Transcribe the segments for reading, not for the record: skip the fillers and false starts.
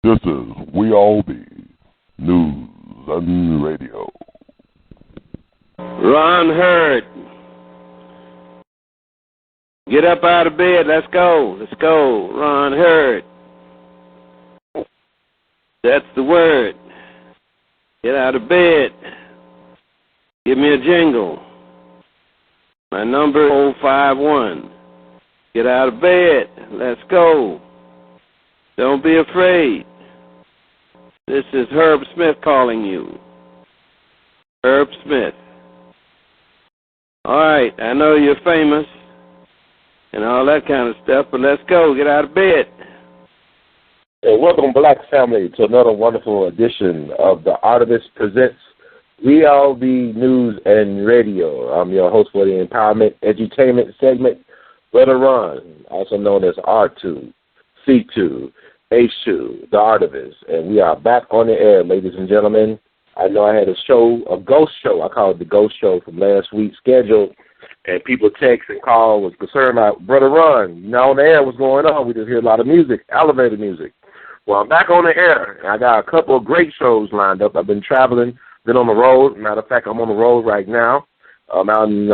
This is We All Be News and Radio. Ron Hurd. Get up out of bed. Let's go. Let's go. Ron Hurd. That's the word. Get out of bed. Give me a jingle. My number 051. Get out of bed. Let's go. Don't be afraid. This is Herb Smith calling you. Herb Smith. All right, I know you're famous and all that kind of stuff, but let's go. Get out of bed. Hey, welcome, Black family, to another wonderful edition of the Artivist Presents We All Be News and Radio. I'm your host for the Empowerment Edutainment segment, Brother Ron, also known as R2, C2, H2, the Artivist. And we are back on the air, ladies and gentlemen. I know I had a ghost show. I call it the ghost show from last week scheduled. And people text and call, was concerned about, Brother Ron, you know, on the air, what's going on? We just hear a lot of music, elevator music. Well, I'm back on the air, and I got a couple of great shows lined up. I've been traveling, been on the road. Matter of fact, I'm on the road right now. I'm out in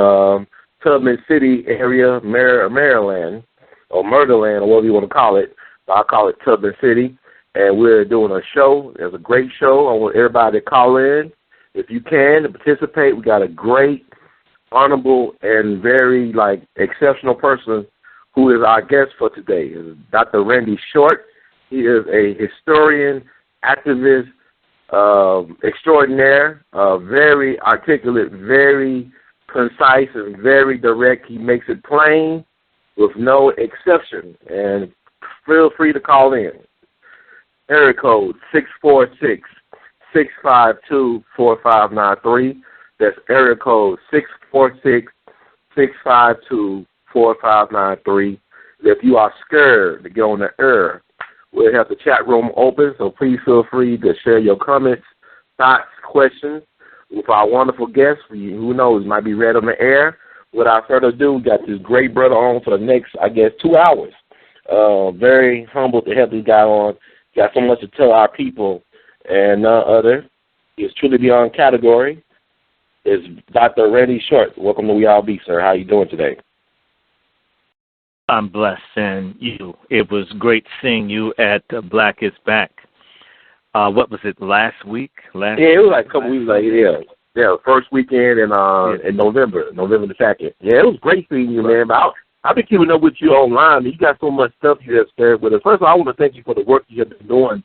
Tubman City area, Maryland, or Murderland, or whatever you want to call it. I call it Tubman City, and we're doing a show. It's a great show. I want everybody to call in. If you can, to participate. We got a great, honorable, and very, exceptional person who is our guest for today. It's Dr. Randy Short. He is a historian, activist, extraordinaire, very articulate, very concise, and very direct. He makes it plain with no exception. And feel free to call in. Area code 646-652-4593. That's area code 646-652-4593. If you are scared to get on the air, we'll have the chat room open, so please feel free to share your comments, thoughts, questions with our wonderful guests. Who knows, might be read on the air. Without further ado, we got this great brother on for the next, 2 hours. Very humbled to have this guy on. Got so much to tell our people, and none other. He is truly beyond category. Is Dr. Randy Short. Welcome to We All Be, sir. How are you doing today? I'm blessed, and you. It was great seeing you at Black is Back. What was it, last week? Yeah, it was like a couple weeks later. Yeah, first weekend in November the 2nd. Yeah, it was great seeing you, man. But I've been keeping up with you online. You got so much stuff you have shared with us. First of all, I want to thank you for the work you have been doing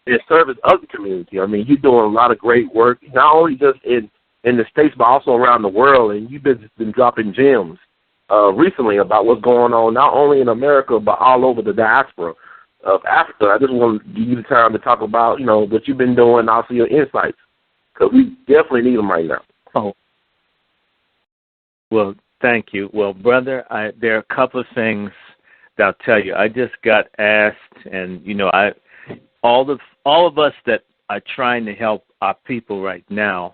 in service of the community. I mean, you're doing a lot of great work, not only just in the States, but also around the world. And you've been dropping gems recently about what's going on, not only in America, but all over the diaspora of Africa. I just want to give you the time to talk about, what you've been doing and also your insights, because we definitely need them right now. Oh, well, thank you. Well, brother, there are a couple of things that I'll tell you. I just got asked, and, all of us that are trying to help our people right now,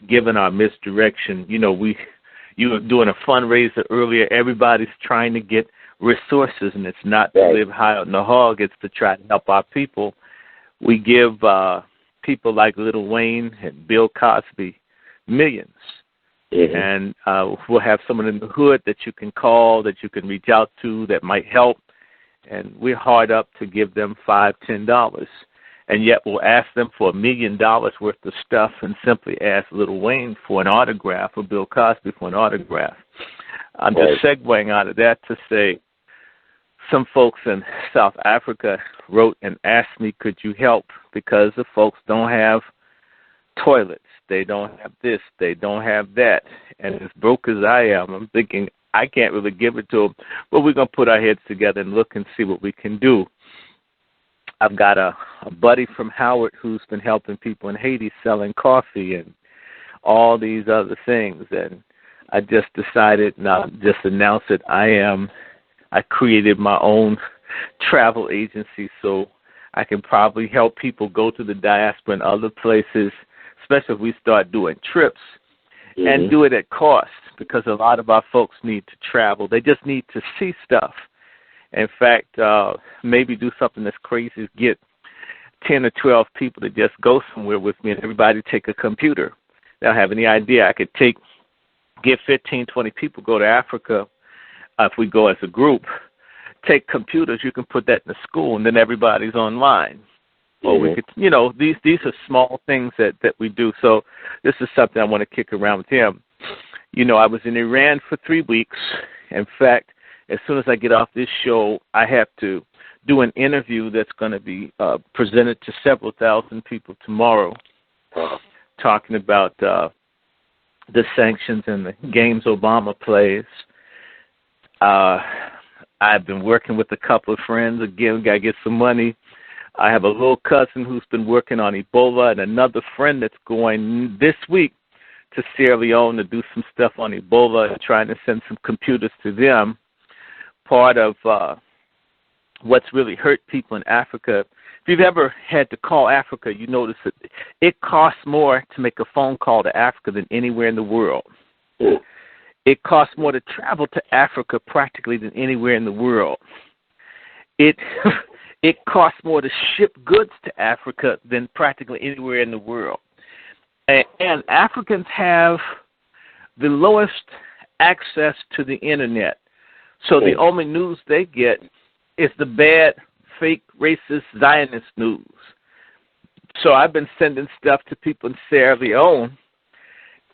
given our misdirection, you were doing a fundraiser earlier. Everybody's trying to get resources, and it's not to live high on the hog. It's to try to help our people. We give people like Lil Wayne and Bill Cosby millions. Mm-hmm. And we'll have someone in the hood that you can call, that you can reach out to, that might help. And we're hard up to give them $5, $10. And yet we'll ask them for $1 million worth of stuff and simply ask Lil Wayne for an autograph or Bill Cosby for an autograph. I'm just segueing out of that to say some folks in South Africa wrote and asked me, could you help? Because the folks don't have toilets. They don't have this. They don't have that. And as broke as I am, I'm thinking I can't really give it to them. But we're going to put our heads together and look and see what we can do. I've got a buddy from Howard who's been helping people in Haiti selling coffee and all these other things. And I just decided, now just announce it, I created my own travel agency so I can probably help people go to the diaspora and other places, especially if we start doing trips, and do it at cost, because a lot of our folks need to travel. They just need to see stuff. In fact, maybe do something that's crazy, get 10 or 12 people to just go somewhere with me, and everybody take a computer. They don't have any idea. I could get 15, 20 people, go to Africa. If we go as a group, take computers, you can put that in the school, and then everybody's online. Or we could, these are small things that we do. So this is something I want to kick around with him. I was in Iran for 3 weeks. In fact, as soon as I get off this show, I have to do an interview that's going to be presented to several thousand people tomorrow, talking about the sanctions and the games Obama plays. I've been working with a couple of friends. Again, got to get some money. I have a little cousin who's been working on Ebola, and another friend that's going this week to Sierra Leone to do some stuff on Ebola and trying to send some computers to them. Part of what's really hurt people in Africa, if you've ever had to call Africa, you notice that it costs more to make a phone call to Africa than anywhere in the world. It costs more to travel to Africa practically than anywhere in the world. It costs more to ship goods to Africa than practically anywhere in the world. And Africans have the lowest access to the internet. So the only news they get is the bad, fake, racist, Zionist news. So I've been sending stuff to people in Sierra Leone,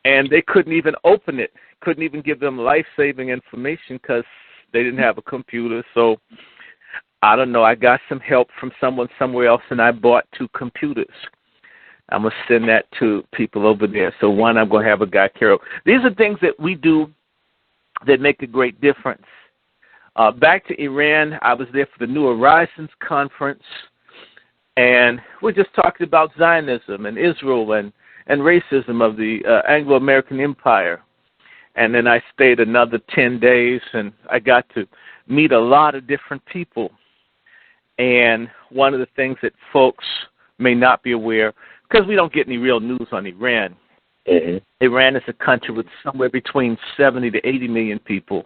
and they couldn't even open it, couldn't even give them life-saving information because they didn't have a computer. So I don't know, I got some help from someone somewhere else, and I bought 2 computers. I'm going to send that to people over there. So one, I'm going to have a guy carry. These are things that we do that make a great difference. Back to Iran, I was there for the New Horizons Conference, and we're just talking about Zionism and Israel and racism of the Anglo-American Empire. And then I stayed another 10 days, and I got to meet a lot of different people. And one of the things that folks may not be aware, because we don't get any real news on Iran, Iran is a country with somewhere between 70 to 80 million people.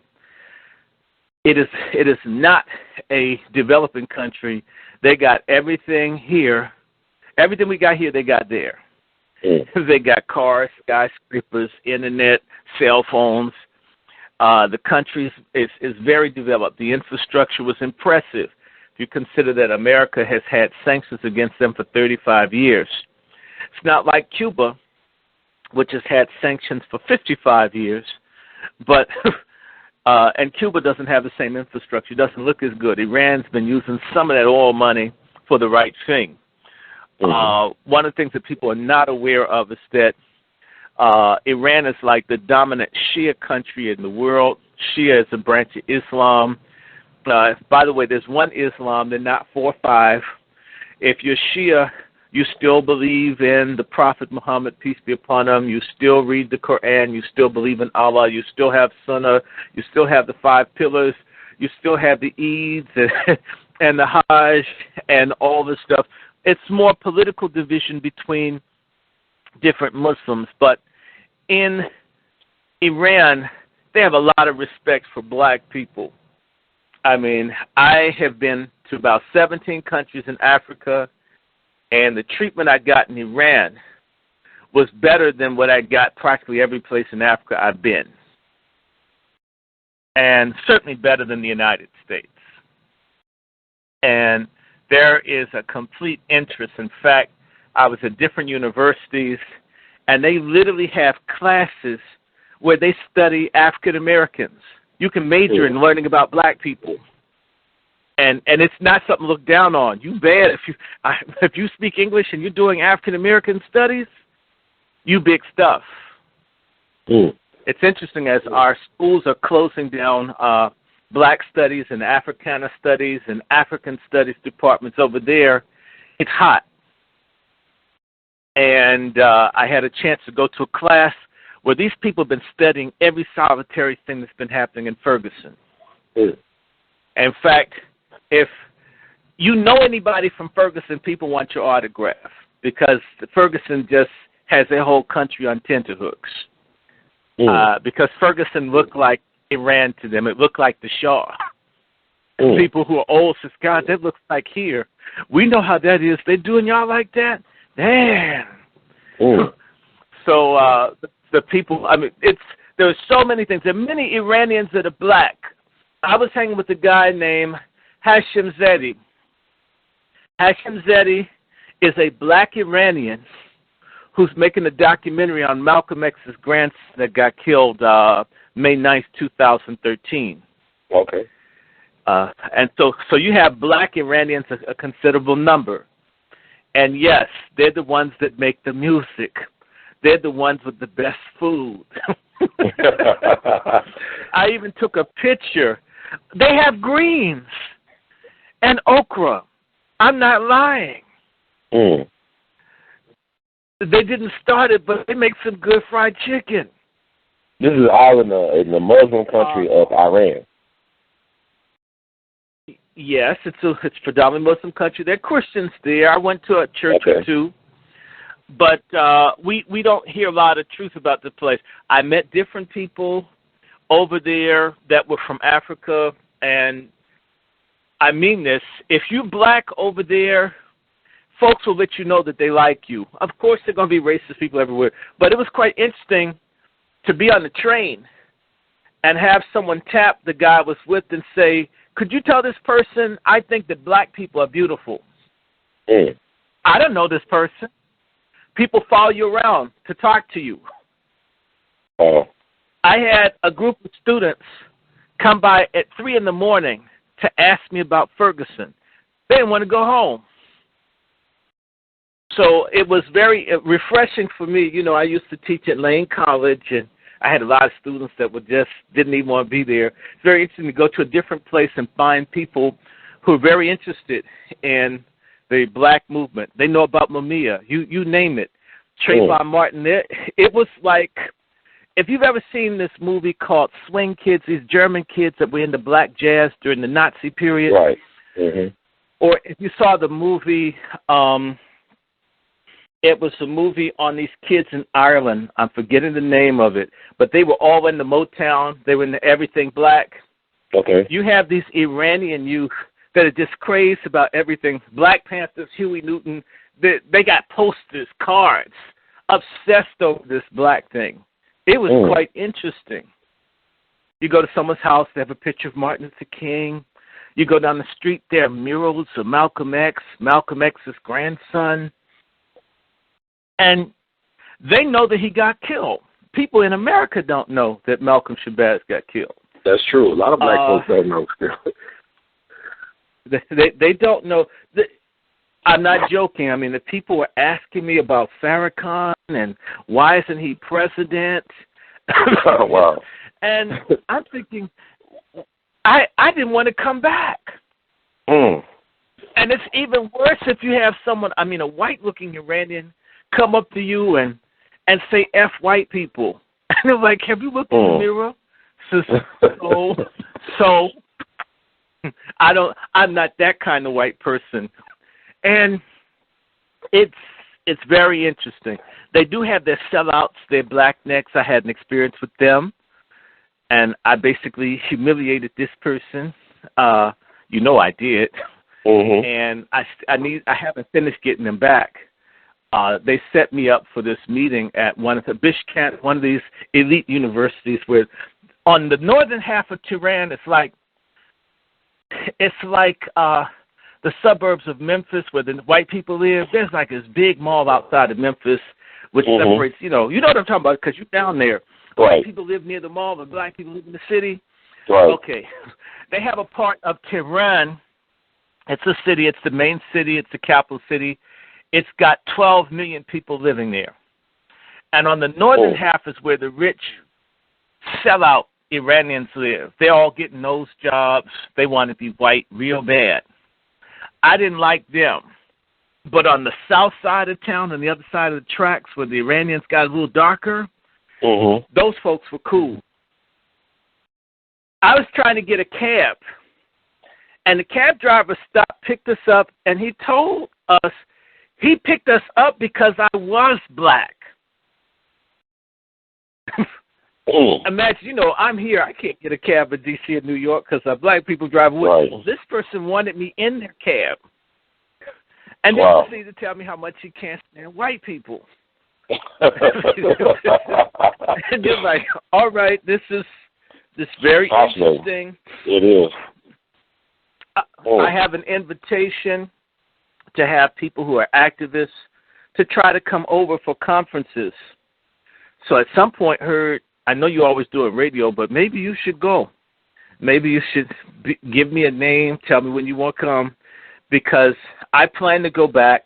It is not a developing country. They got everything here. Everything we got here, they got there. They got cars, skyscrapers, internet, cell phones. The country is very developed. The infrastructure was impressive. If you consider that America has had sanctions against them for 35 years. It's not like Cuba, which has had sanctions for 55 years, but and Cuba doesn't have the same infrastructure. It doesn't look as good. Iran's been using some of that oil money for the right thing. One of the things that people are not aware of is that Iran is like the dominant Shia country in the world. Shia is a branch of Islam. By the way, there's one Islam. They're not 4 or 5. If you're Shia, you still believe in the Prophet Muhammad, peace be upon him. You still read the Quran. You still believe in Allah. You still have Sunnah. You still have the 5 pillars. You still have the Eids and the Hajj and all this stuff. It's more political division between different Muslims. But in Iran, they have a lot of respect for black people. I mean, I have been to about 17 countries in Africa, and the treatment I got in Iran was better than what I got practically every place in Africa I've been, and certainly better than the United States. And there is a complete interest. In fact, I was at different universities, and they literally have classes where they study African Americans. You can major in learning about black people. And it's not something to look down on. You bad if you speak English and you're doing African American studies, you big stuff. It's interesting as our schools are closing down black studies and Africana studies and African studies departments over there. It's hot. And I had a chance to go to a class where these people have been studying every solitary thing that's been happening in Ferguson. In fact, if you know anybody from Ferguson, people want your autograph because Ferguson just has their whole country on tenterhooks. Because Ferguson looked like Iran to them. It looked like the Shah. People who are old says, God, that looks like here. We know how that is. They doing y'all like that? Damn. So the people, I mean, there's so many things. There are many Iranians that are black. I was hanging with a guy named Hashim Zedi. Hashim Zedi is a black Iranian who's making a documentary on Malcolm X's grandson that got killed May 9th, 2013. Okay. And so you have black Iranians, a considerable number. And yes, they're the ones that make the music. They're the ones with the best food. I even took a picture. They have greens and okra. I'm not lying. They didn't start it, but they make some good fried chicken. This is all in the Muslim country of Iran. Yes, it's predominantly Muslim country. There are Christians there. I went to a church or two, but we don't hear a lot of truth about the place. I met different people over there that were from Africa, and I mean this. If you're black over there, folks will let you know that they like you. Of course, there are going to be racist people everywhere, but it was quite interesting to be on the train and have someone tap the guy I was with and say, could you tell this person, I think that black people are beautiful? I don't know this person. People follow you around to talk to you. I had a group of students come by at 3 in the morning to ask me about Ferguson. They didn't want to go home. So it was very refreshing for me. You know, I used to teach at Lane College, and I had a lot of students that didn't even want to be there. It's very interesting to go to a different place and find people who are very interested in the black movement. They know about Mamiya. You name it. Trayvon Martin. It was like, if you've ever seen this movie called Swing Kids, these German kids that were into black jazz during the Nazi period. Right. Or if you saw the movie, it was a movie on these kids in Ireland. I'm forgetting the name of it. But they were all in the Motown. They were in the everything black. Okay. You have these Iranian youth that are just crazed about everything. Black Panthers, Huey Newton, they got posters, cards, obsessed over this black thing. It was quite interesting. You go to someone's house, they have a picture of Martin Luther King. You go down the street, there are murals of Malcolm X, Malcolm X's grandson. And they know that he got killed. People in America don't know that Malcolm Shabazz got killed. That's true. A lot of black folks don't know still. They don't know. I'm not joking. I mean, the people were asking me about Farrakhan and why isn't he president? Oh, wow. And I'm thinking, I didn't want to come back. And it's even worse if you have someone, I mean, a white-looking Iranian come up to you and say F white people. And they're like, have you looked in the mirror? So I'm not that kind of white person. And it's very interesting. They do have their sellouts, their black necks. I had an experience with them, and I basically humiliated this person. You know I did. And I haven't finished getting them back. They set me up for this meeting at one of these elite universities where on the northern half of Tehran, it's like the suburbs of Memphis where the white people live. There's like this big mall outside of Memphis which separates, you know what I'm talking about because you're down there. Right. White people live near the mall, but black people live in the city. Right. Okay. They have a part of Tehran. It's a city. It's the main city. It's the capital city. It's got 12 million people living there. And on the northern half is where the rich sellout Iranians live. They're all getting nose jobs. They want to be white real bad. I didn't like them. But on the south side of town, on the other side of the tracks where the Iranians got a little darker, those folks were cool. I was trying to get a cab, and the cab driver stopped, picked us up, and he told us he picked us up because I was black. Imagine, I'm here. I can't get a cab in D.C. and New York because black people drive with Right. me. This person wanted me in their cab. And then proceeded to tell me how much he can't stand white people. And you're like, all right, this is very interesting. It is. I have an invitation to have people who are activists to try to come over for conferences. So at some point I know you always do a radio, but maybe you should go. Maybe you should give me a name, tell me when you want to come, because I plan to go back.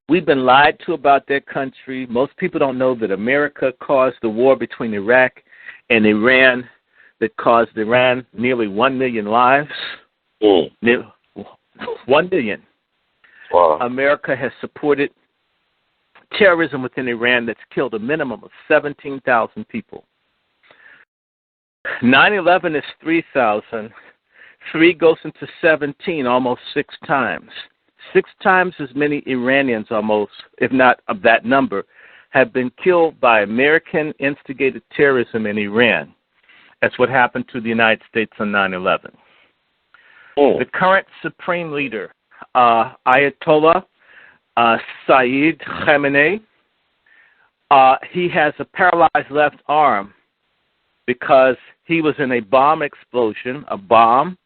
We've been lied to about their country. Most people don't know that America caused the war between Iraq and Iran that caused Iran nearly 1 million lives. 1 million. Wow. America has supported terrorism within Iran that's killed a minimum of 17,000 people. 9/11 is 3,000. 3 goes into 17, almost 6 times. 6 times as many Iranians almost, if not of that number, have been killed by American-instigated terrorism in Iran. That's what happened to the United States on 9/11. The current supreme leader, Ayatollah Saeed Khamenei, he has a paralyzed left arm because he was in a bomb explosion. A bomb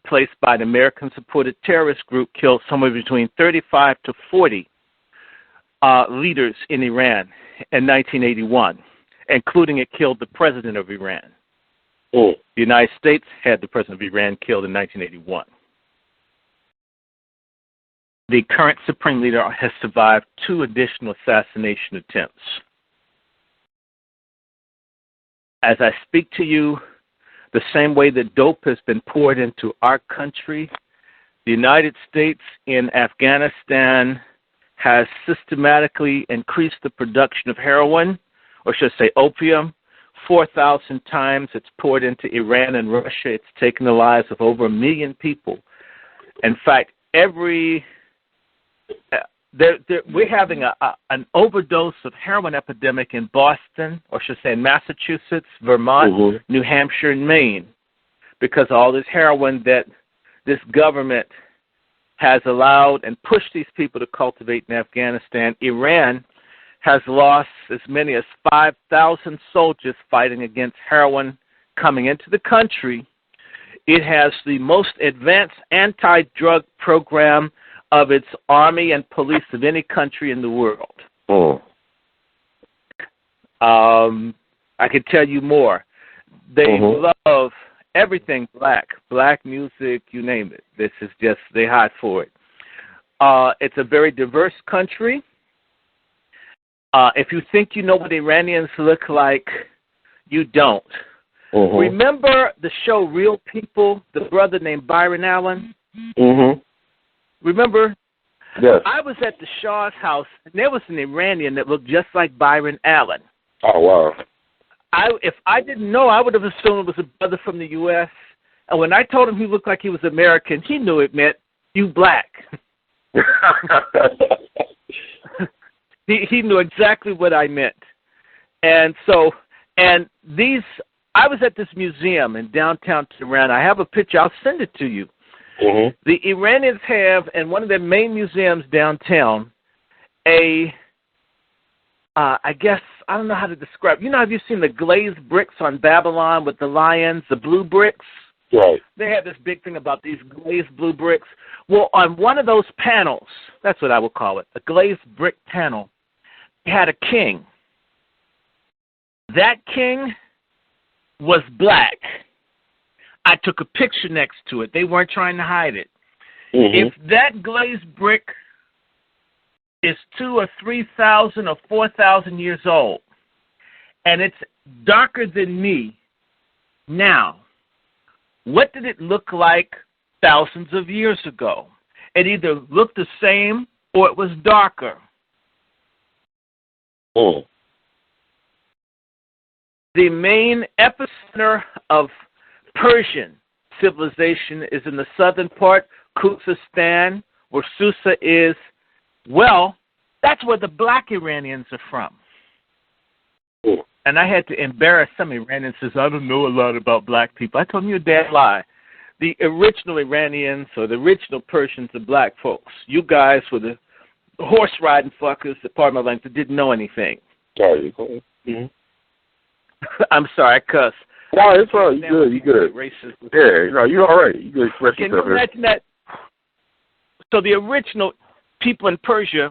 placed by an American-supported terrorist group killed somewhere between 35 to 40 leaders in Iran in 1981, including it killed the president of Iran. The United States had the president of Iran killed in 1981. The current supreme leader has survived 2 additional assassination attempts. As I speak to you, the same way that dope has been poured into our country, the United States in Afghanistan has systematically increased the production of heroin, or should I say opium, 4,000 times. It's poured into Iran and Russia. It's taken the lives of over 1 million people. In fact, we're having an overdose of heroin epidemic in Boston, or should I say in Massachusetts, Vermont, New Hampshire, and Maine, because of all this heroin that this government has allowed and pushed these people to cultivate in Afghanistan. Iran has lost as many as 5,000 soldiers fighting against heroin coming into the country. It has the most advanced anti-drug program of its army and police of any country in the world. I could tell you more. They love everything black music, you name it. This is just, they hide for it. It's a very diverse country. If you think you know what Iranians look like, you don't. Remember the show Real People, the brother named Byron Allen? Remember? Yes. I was at the Shah's house, and there was an Iranian that looked just like Byron Allen. Oh, wow. If I didn't know, I would have assumed it was a brother from the U.S. And when I told him he looked like he was American, he knew it meant, you black. He knew exactly what I meant. And so, I was at this museum in downtown Tehran. I have a picture. I'll send it to you. The Iranians have, in one of their main museums downtown, I guess, I don't know how to describe. Have you seen the glazed bricks on Babylon with the lions, the blue bricks? Right. They have this big thing about these glazed blue bricks. Well, on one of those panels, that's what I would call it, a glazed brick panel, they had a king. That king was black. I took a picture next to it. They weren't trying to hide it. If that glazed brick is 2,000 or 3,000 or 4,000 years old, and it's darker than me now, what did it look like thousands of years ago? It either looked the same or it was darker. The main epicenter of Persian civilization is in the southern part, Khuzestan, where Susa is. Well, that's where the black Iranians are from. and I had to embarrass some Iranians. Says I don't know a lot about black people. I told him you're a damn lie. The original Iranians or the original Persians are black folks. You guys were the horse riding fuckers, pardon my language, that didn't know anything. Sorry, mm-hmm. I'm sorry, I cuss. No, it's all right. You good. Racist. Yeah, no, you're all right. You good. Can you imagine that? So the original people in Persia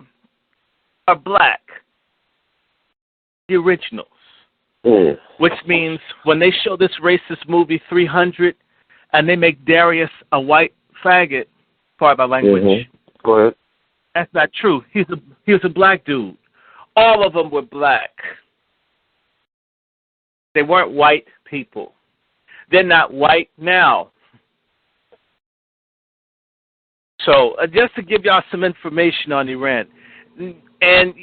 are black. The originals. Mm. Which means when they show this racist movie 300 and they make Darius a white faggot, pardon my language. Mm-hmm. Go ahead. That's not true. He was a black dude. All of them were black. They weren't white people. They're not white now. So just to give y'all some information on Iran. And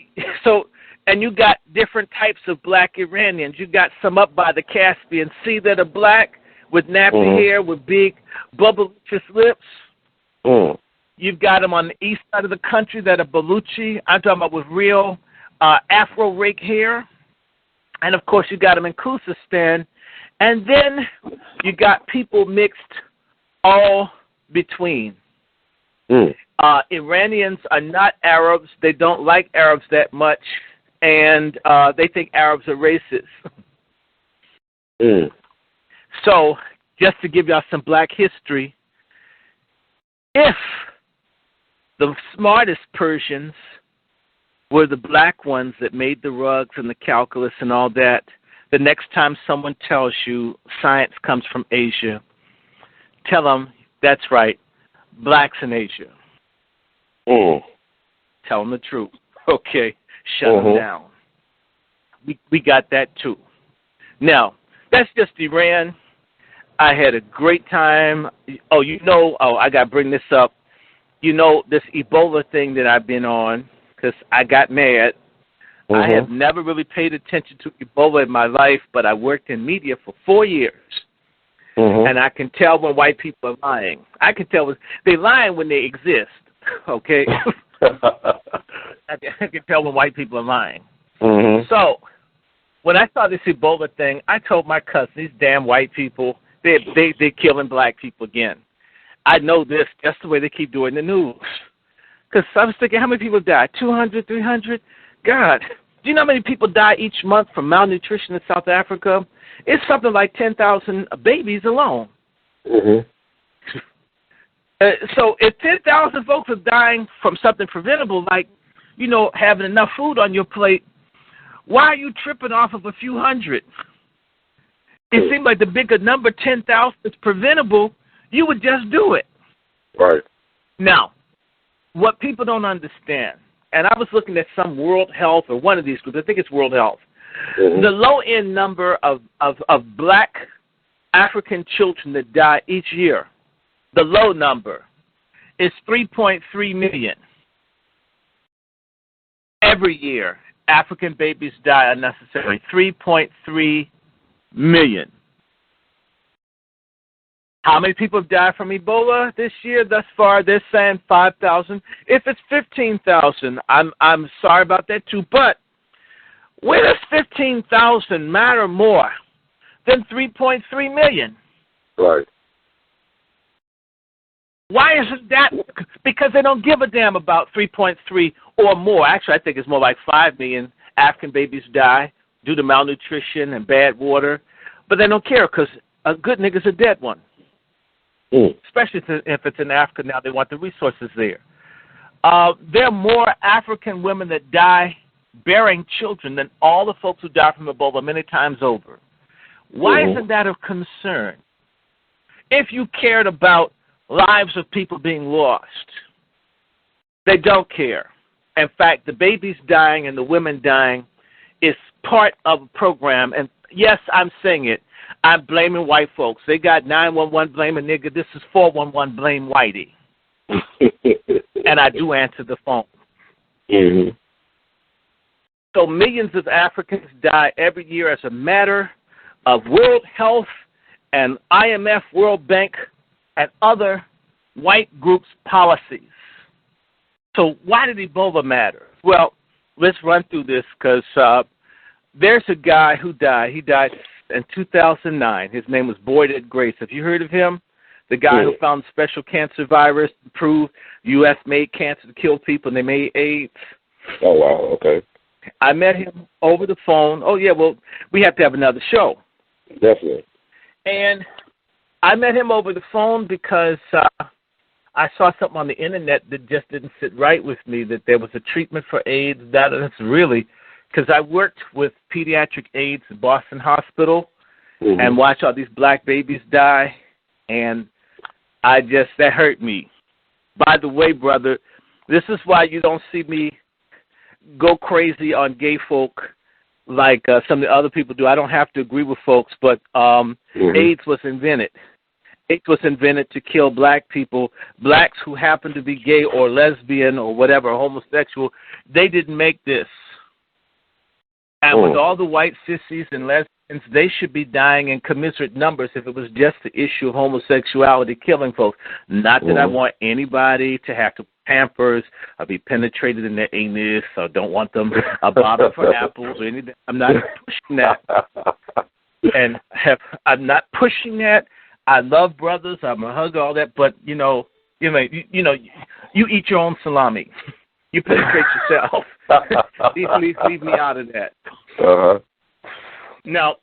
you got different types of black Iranians. You got some up by the Caspian Sea that are black with nappy hair, with big bubblicious lips. Mm. You've got them on the east side of the country that are Baluchi. I'm talking about with real afro rake hair. And, of course, you got them in Khuzestan. And then you got people mixed all between. Mm. Iranians are not Arabs. They don't like Arabs that much. And they think Arabs are racist. Mm. So, just to give y'all some black history, if the smartest Persians were the black ones that made the rugs and the calculus and all that, the next time someone tells you science comes from Asia, tell them, that's right, blacks in Asia. Mm. Tell them the truth. Okay, shut them down. We got that too. Now, that's just Iran. I had a great time. I got to bring this up. You know, this Ebola thing that I've been on, because I got mad. I have never really paid attention to Ebola in my life, but I worked in media for 4 years. And I can tell when white people are lying. I can tell they're lying when they exist, okay? I can tell when white people are lying. So when I saw this Ebola thing, I told my cousin, these damn white people, they're killing black people again. I know this just the way they keep doing the news. Because I was thinking, how many people die? 200, 300? God, do you know how many people die each month from malnutrition in South Africa? It's something like 10,000 babies alone. So if 10,000 folks are dying from something preventable, like, you know, having enough food on your plate, why are you tripping off of a few hundred? It seemed like the bigger number, 10,000, is preventable. You would just do it. Right. Now, what people don't understand, and I was looking at some World Health or one of these groups, I think it's World Health, the low-end number of black African children that die each year, the low number is 3.3 million. Every year, African babies die unnecessarily, 3.3 million. How many people have died from Ebola this year? Thus far, they're saying 5,000. If it's 15,000, I'm sorry about that too. But where does 15,000 matter more than 3.3 million? Right. Why isn't that? Because they don't give a damn about 3.3 or more. Actually, I think it's more like 5 million African babies die due to malnutrition and bad water. But they don't care because a good nigga's a dead one. Especially if it's in Africa now, they want the resources there. There are more African women that die bearing children than all the folks who die from Ebola many times over. Why isn't that of concern? If you cared about lives of people being lost, they don't care. In fact, the babies dying and the women dying is part of a program. And yes, I'm saying it. I'm blaming white folks. They got 911 blame a nigga. This is 411 blame whitey. And I do answer the phone. So millions of Africans die every year as a matter of World Health and IMF, World Bank, and other white groups' policies. So why did Ebola matter? Well, let's run through this because there's a guy who died. He died in 2009. His name was Boyd Ed Grace. Have you heard of him? The guy who found the special cancer virus to prove U.S. made cancer to kill people and they made AIDS. Oh, wow. Okay. I met him over the phone. Oh, yeah, well, we have to have another show. Definitely. And I met him over the phone because I saw something on the Internet that just didn't sit right with me, that there was a treatment for AIDS. That's really, because I worked with pediatric AIDS at Boston Hospital and watched all these black babies die, and that hurt me. By the way, brother, this is why you don't see me go crazy on gay folk like some of the other people do. I don't have to agree with folks, but AIDS was invented. AIDS was invented to kill black people. Blacks who happen to be gay or lesbian or whatever, or homosexual, they didn't make this. And with all the white sissies and lesbians, they should be dying in commiserate numbers if it was just the issue of homosexuality killing folks. Not that I want anybody to have to Pampers or be penetrated in their anus or don't want them a bottle for apples or anything. I'm not pushing that. And I'm not pushing that. I love brothers. I'm a hug, all that. But, you eat your own salami. You penetrate yourself. Leave me out of that. Now,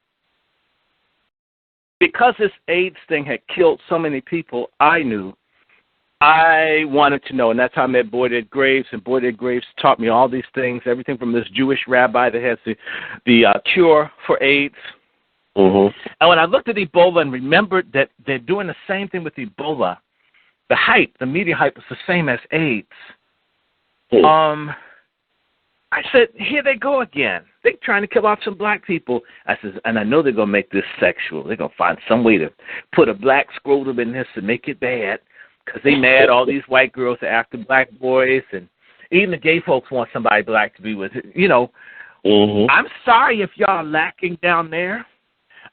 because this AIDS thing had killed so many people I knew, I wanted to know, and that's how I met Boyd Ed Graves, and Boyd Ed Graves taught me all these things, everything from this Jewish rabbi that has the cure for AIDS. And when I looked at Ebola and remembered that they're doing the same thing with Ebola, the media hype was the same as AIDS. I said, here they go again. They're trying to kill off some black people. I said, and I know they're going to make this sexual. They're going to find some way to put a black scrotum in this and make it bad because they mad all these white girls are after black boys, and even the gay folks want somebody black to be with it. I'm sorry if y'all are lacking down there.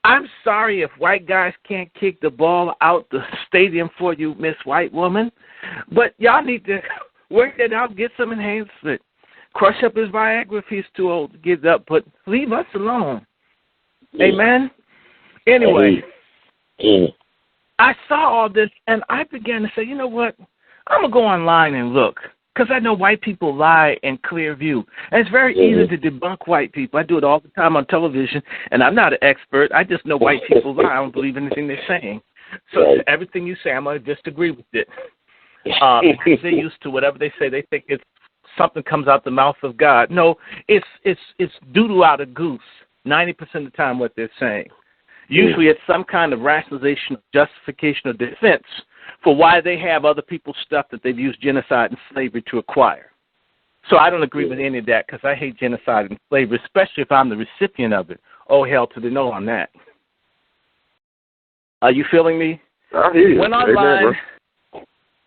I'm sorry if white guys can't kick the ball out the stadium for you, Miss White Woman. But y'all need to work that out, get some enhancement. Crush up his Viagra if he's too old to get up, but leave us alone. Amen? Anyway, I saw all this, and I began to say, you know what? I'm going to go online and look, because I know white people lie in clear view. And it's very easy to debunk white people. I do it all the time on television, and I'm not an expert. I just know white people lie. I don't believe anything they're saying. So everything you say, I'm going to disagree with it. Because they're used to whatever they say. They think it's something comes out the mouth of God. No, it's doo-doo out of goose 90% of the time what they're saying. Usually it's some kind of rationalization, justification, or defense for why they have other people's stuff that they've used genocide and slavery to acquire. So I don't agree with any of that because I hate genocide and slavery, especially if I'm the recipient of it. Oh, hell to the no on that. Are you feeling me? I hear you. Went online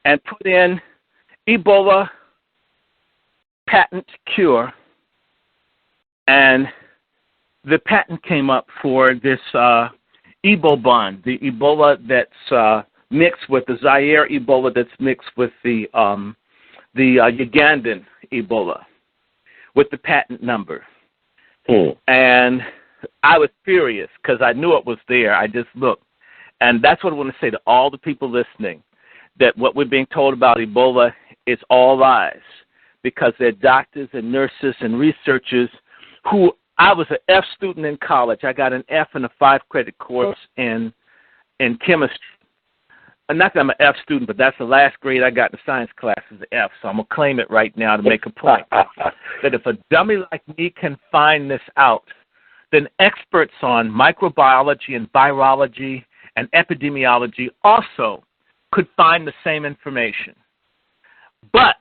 and put in Ebola patent cure, and the patent came up for this Ebola, the Ebola that's mixed with the Zaire Ebola that's mixed with the Ugandan Ebola with the patent number. And I was furious because I knew it was there. I just looked. And that's what I want to say to all the people listening, that what we're being told about Ebola is all lies, because they're doctors and nurses and researchers who, I was an F student in college. I got an F in a 5-credit course in chemistry. And not that I'm an F student, but that's the last grade I got in science class is an F, so I'm going to claim it right now to make a point. That if a dummy like me can find this out, then experts on microbiology and virology and epidemiology also could find the same information. But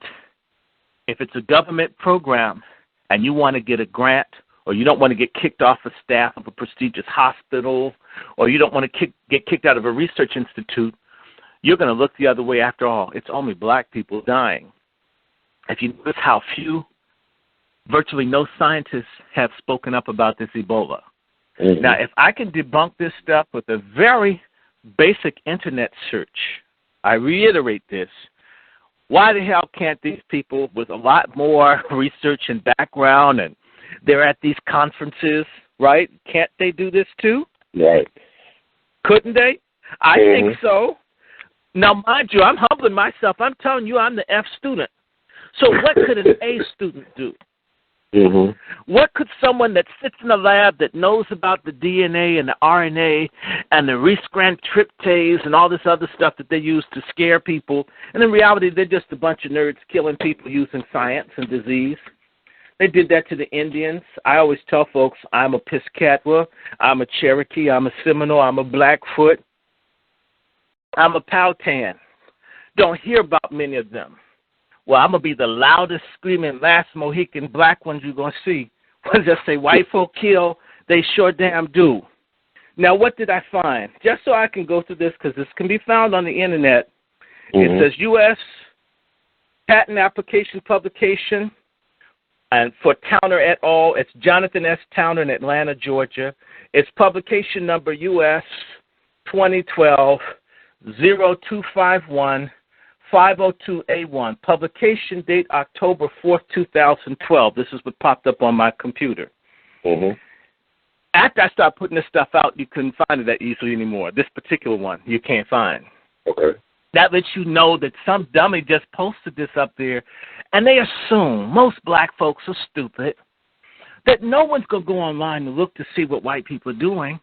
if it's a government program and you want to get a grant, or you don't want to get kicked off the staff of a prestigious hospital, or you don't want to get kicked out of a research institute, you're going to look the other way. After all, it's only black people dying. If you notice how few, virtually no scientists have spoken up about this Ebola. Now, if I can debunk this stuff with a very basic internet search, I reiterate this, why the hell can't these people with a lot more research and background and They're at these conferences, right? Can't they do this too? Right. Couldn't they? I think so. Now, mind you, I'm humbling myself. I'm telling you I'm the F student. So what could an A student do? What could someone that sits in a lab that knows about the DNA and the RNA and the rescran tryptase and all this other stuff that they use to scare people, and in reality they're just a bunch of nerds killing people using science and disease. They did that to the Indians. I always tell folks I'm a Piscatwa, I'm a Cherokee, I'm a Seminole, I'm a Blackfoot, I'm a Powhatan. Don't hear about many of them. Well, I'm going to be the loudest, screaming, last Mohican black ones you're going to see. Ones that say white folk kill, they sure damn do. Now, what did I find? Just so I can go through this, because this can be found on the Internet. It says U.S. Patent Application Publication, and for Towner et al., it's Jonathan S. Towner in Atlanta, Georgia. It's publication number U.S. 2012 0251. 502A1, publication date October 4th, 2012. This is what popped up on my computer. After I started putting this stuff out, you couldn't find it that easily anymore. This particular one, you can't find. Okay. That lets you know that some dummy just posted this up there, and they assume, most black folks are stupid, that no one's going to go online and look to see what white people are doing.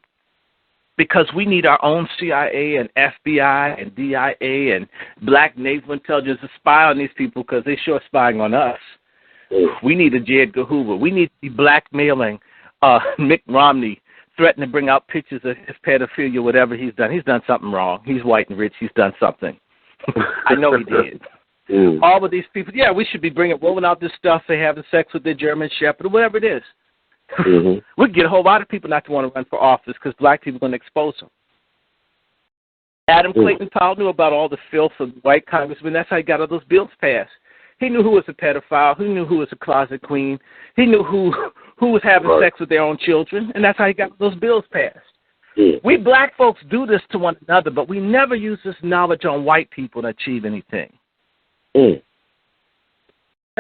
Because we need our own CIA and FBI and DIA and Black Naval Intelligence to spy on these people because they're sure spying on us. We need a J. Edgar Hoover. We need to be blackmailing Mitt Romney, threatening to bring out pictures of his pedophilia, whatever he's done. He's done something wrong. He's white and rich. He's done something. I know he did. All of these people, yeah, we should be rolling out this stuff. They're having sex with their German Shepherd or whatever it is. We could get a whole lot of people not to want to run for office because black people are going to expose them. Adam Clayton Powell knew about all the filth of white congressmen. That's how he got all those bills passed. He knew who was a pedophile. He knew who was a closet queen. He knew who was having sex with their own children, and that's how he got those bills passed. We black folks do this to one another, but we never use this knowledge on white people to achieve anything.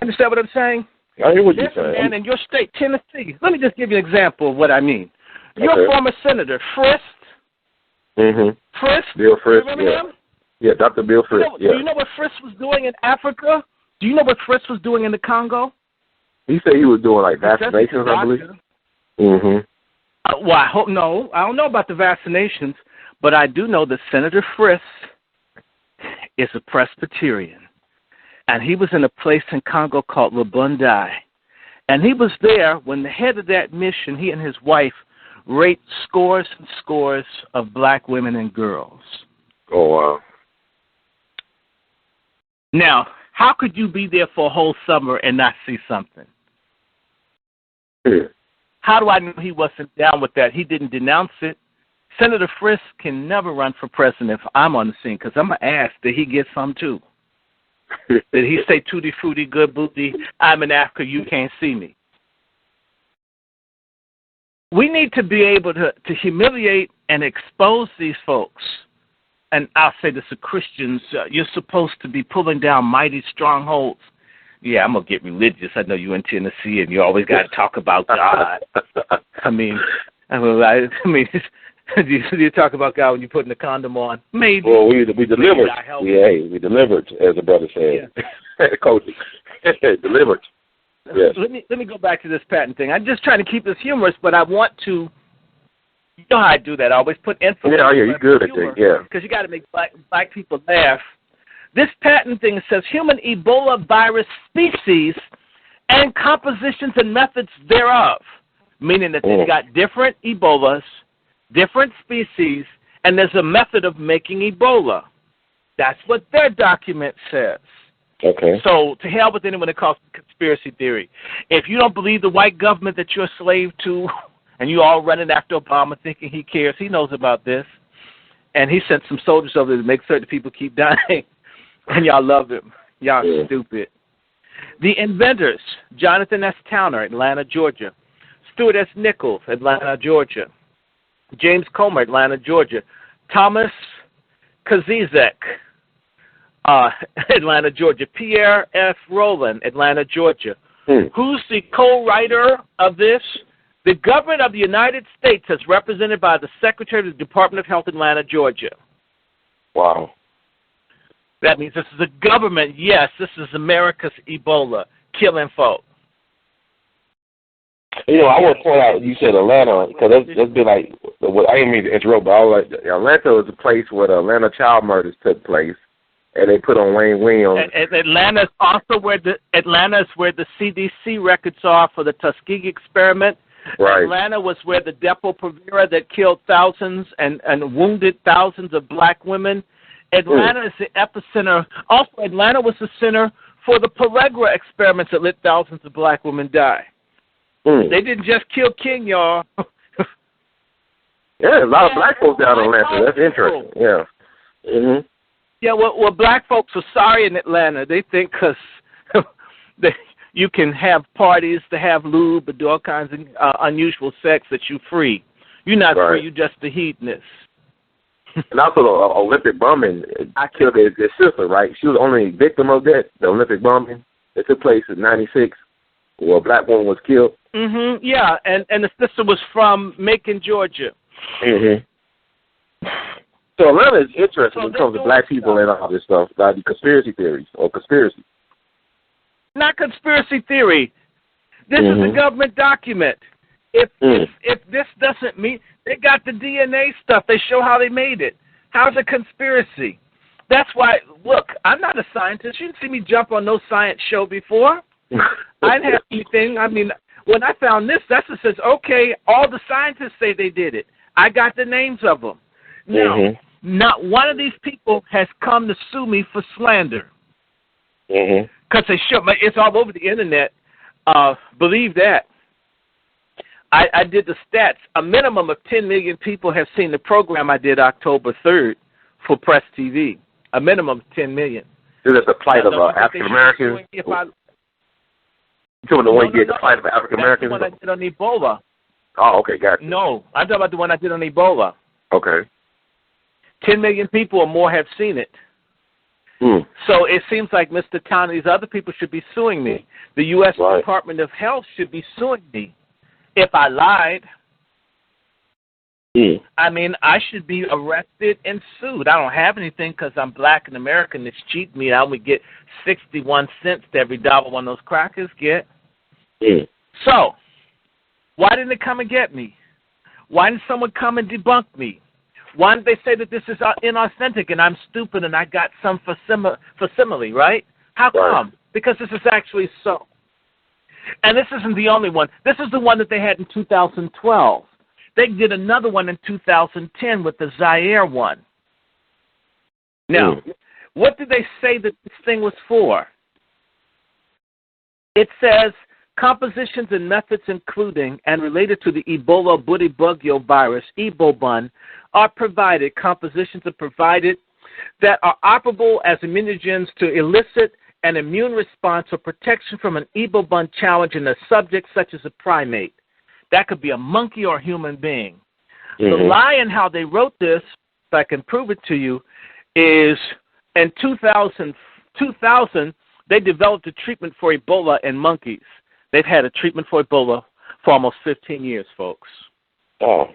Understand what I'm saying? I hear what you're saying. Man, in your state, Tennessee, let me just give you an example of what I mean. Your former senator, Frist. Frist? Bill Frist, remember him? Yeah, Dr. Bill Frist, Do you know what Frist was doing in Africa? Do you know what Frist was doing in the Congo? He said he was doing, like, vaccinations, I believe. Well, I hope no. I don't know about the vaccinations, but I do know that Senator Frist is a Presbyterian. And he was in a place in Congo called Lubundai. And he was there when the head of that mission, he and his wife, raped scores and scores of black women and girls. Oh, wow. Now, how could you be there for a whole summer and not see something? How do I know he wasn't down with that? He didn't denounce it. Senator Frist can never run for president if I'm on the scene, because I'm going to ask, did he get some too? Did he say, tutti frutti, good booty, I'm in Africa, you can't see me? We need to be able to humiliate and expose these folks. And I'll say this to Christians, you're supposed to be pulling down mighty strongholds. Yeah, I'm going to get religious. I know you're in Tennessee and you always got to talk about God. I mean, you talk about God when you're putting the condom on. Maybe. Well, we delivered. We delivered, as the brother said. Yeah. Coaching. Delivered. Yes. Let me go back to this patent thing. I'm just trying to keep this humorous, but I want to. You know how I do that. I always put emphasis. Yeah, you're good at that. Yeah. Because you got to make black people laugh. This patent thing says human Ebola virus species and compositions and methods thereof, meaning that they've got different Ebolas, different species, and there's a method of making Ebola. That's what their document says. Okay. So to hell with anyone that calls it conspiracy theory. If you don't believe the white government that you're a slave to, and you all running after Obama thinking he cares, he knows about this. And he sent some soldiers over there to make certain people keep dying. And y'all love him. Y'all stupid. The inventors, Jonathan S. Towner, Atlanta, Georgia. Stuart S. Nichols, Atlanta, Georgia. James Comer, Atlanta, Georgia. Thomas Kazizek, Atlanta, Georgia. Pierre F. Rowland, Atlanta, Georgia. Who's the co-writer of this? The government of the United States, as represented by the Secretary of the Department of Health, Atlanta, Georgia. Wow. That means this is a government. Yes, this is America's Ebola, killing folk. You know, I want to point out, you said Atlanta, because that's been like, I didn't mean to interrupt, but I was like, Atlanta was a place where the Atlanta child murders took place, and they put on Wayne Williams. And Atlanta is also where the CDC records are for the Tuskegee experiment. Right. Atlanta was where the Depo-Provera that killed thousands and wounded thousands of black women. Atlanta is the epicenter. Also, Atlanta was the center for the Peregrine experiments that let thousands of black women die. They didn't just kill King, y'all. Yeah, a lot of black folks down in Atlanta. That's interesting. Yeah. Yeah, well, black folks are sorry in Atlanta. They think because you can have parties to have lube and do all kinds of unusual sex that you're free. You're not free. You're just a hedonist. And also the Olympic bombing, I killed their sister, right? She was the only victim of that, the Olympic bombing that took place in '96, where a black woman was killed. Yeah, and the sister was from Macon, Georgia. So Atlanta is interesting when it comes to black people and all this stuff, like the conspiracy theories or conspiracy. Not conspiracy theory. This is a government document. If this doesn't mean, they got the DNA stuff. They show how they made it. How's a conspiracy? That's why, look, I'm not a scientist. You didn't see me jump on no science show before. I didn't have anything. I mean, when I found this, that's what says, okay, all the scientists say they did it. I got the names of them. No, not one of these people has come to sue me for slander. Because they show, it's all over the internet. Believe that. I did the stats. A minimum of 10 million people have seen the program I did October 3rd for Press TV. A minimum of 10 million. Is it the plight of African Americans? You talking about the one you did, the plight of African Americans? That's the one I did on Ebola. Oh, okay, got you. No, I'm talking about the one I did on Ebola. Okay. 10 million people or more have seen it. So it seems like Mr. Town and these other people should be suing me. The U.S. Department of Health should be suing me if I lied. I mean, I should be arrested and sued. I don't have anything because I'm black and American. It's cheap meat. I only get 61 cents to every dollar one of those crackers get. So, why didn't they come and get me? Why didn't someone come and debunk me? Why did they say that this is inauthentic and I'm stupid and I got some facsimile, right? How come? Because this is actually so. And this isn't the only one. This is the one that they had in 2012. They did another one in 2010 with the Zaire one. Now, what did they say that this thing was for? It says, compositions and methods including and related to the Ebola Budibugyo virus, Ebola, are provided. Compositions are provided that are operable as immunogens to elicit an immune response or protection from an Ebola challenge in a subject such as a primate. That could be a monkey or a human being. The lie in how they wrote this, if I can prove it to you, is in 2000 they developed a treatment for Ebola in monkeys. They've had a treatment for Ebola for almost 15 years, folks. Oh.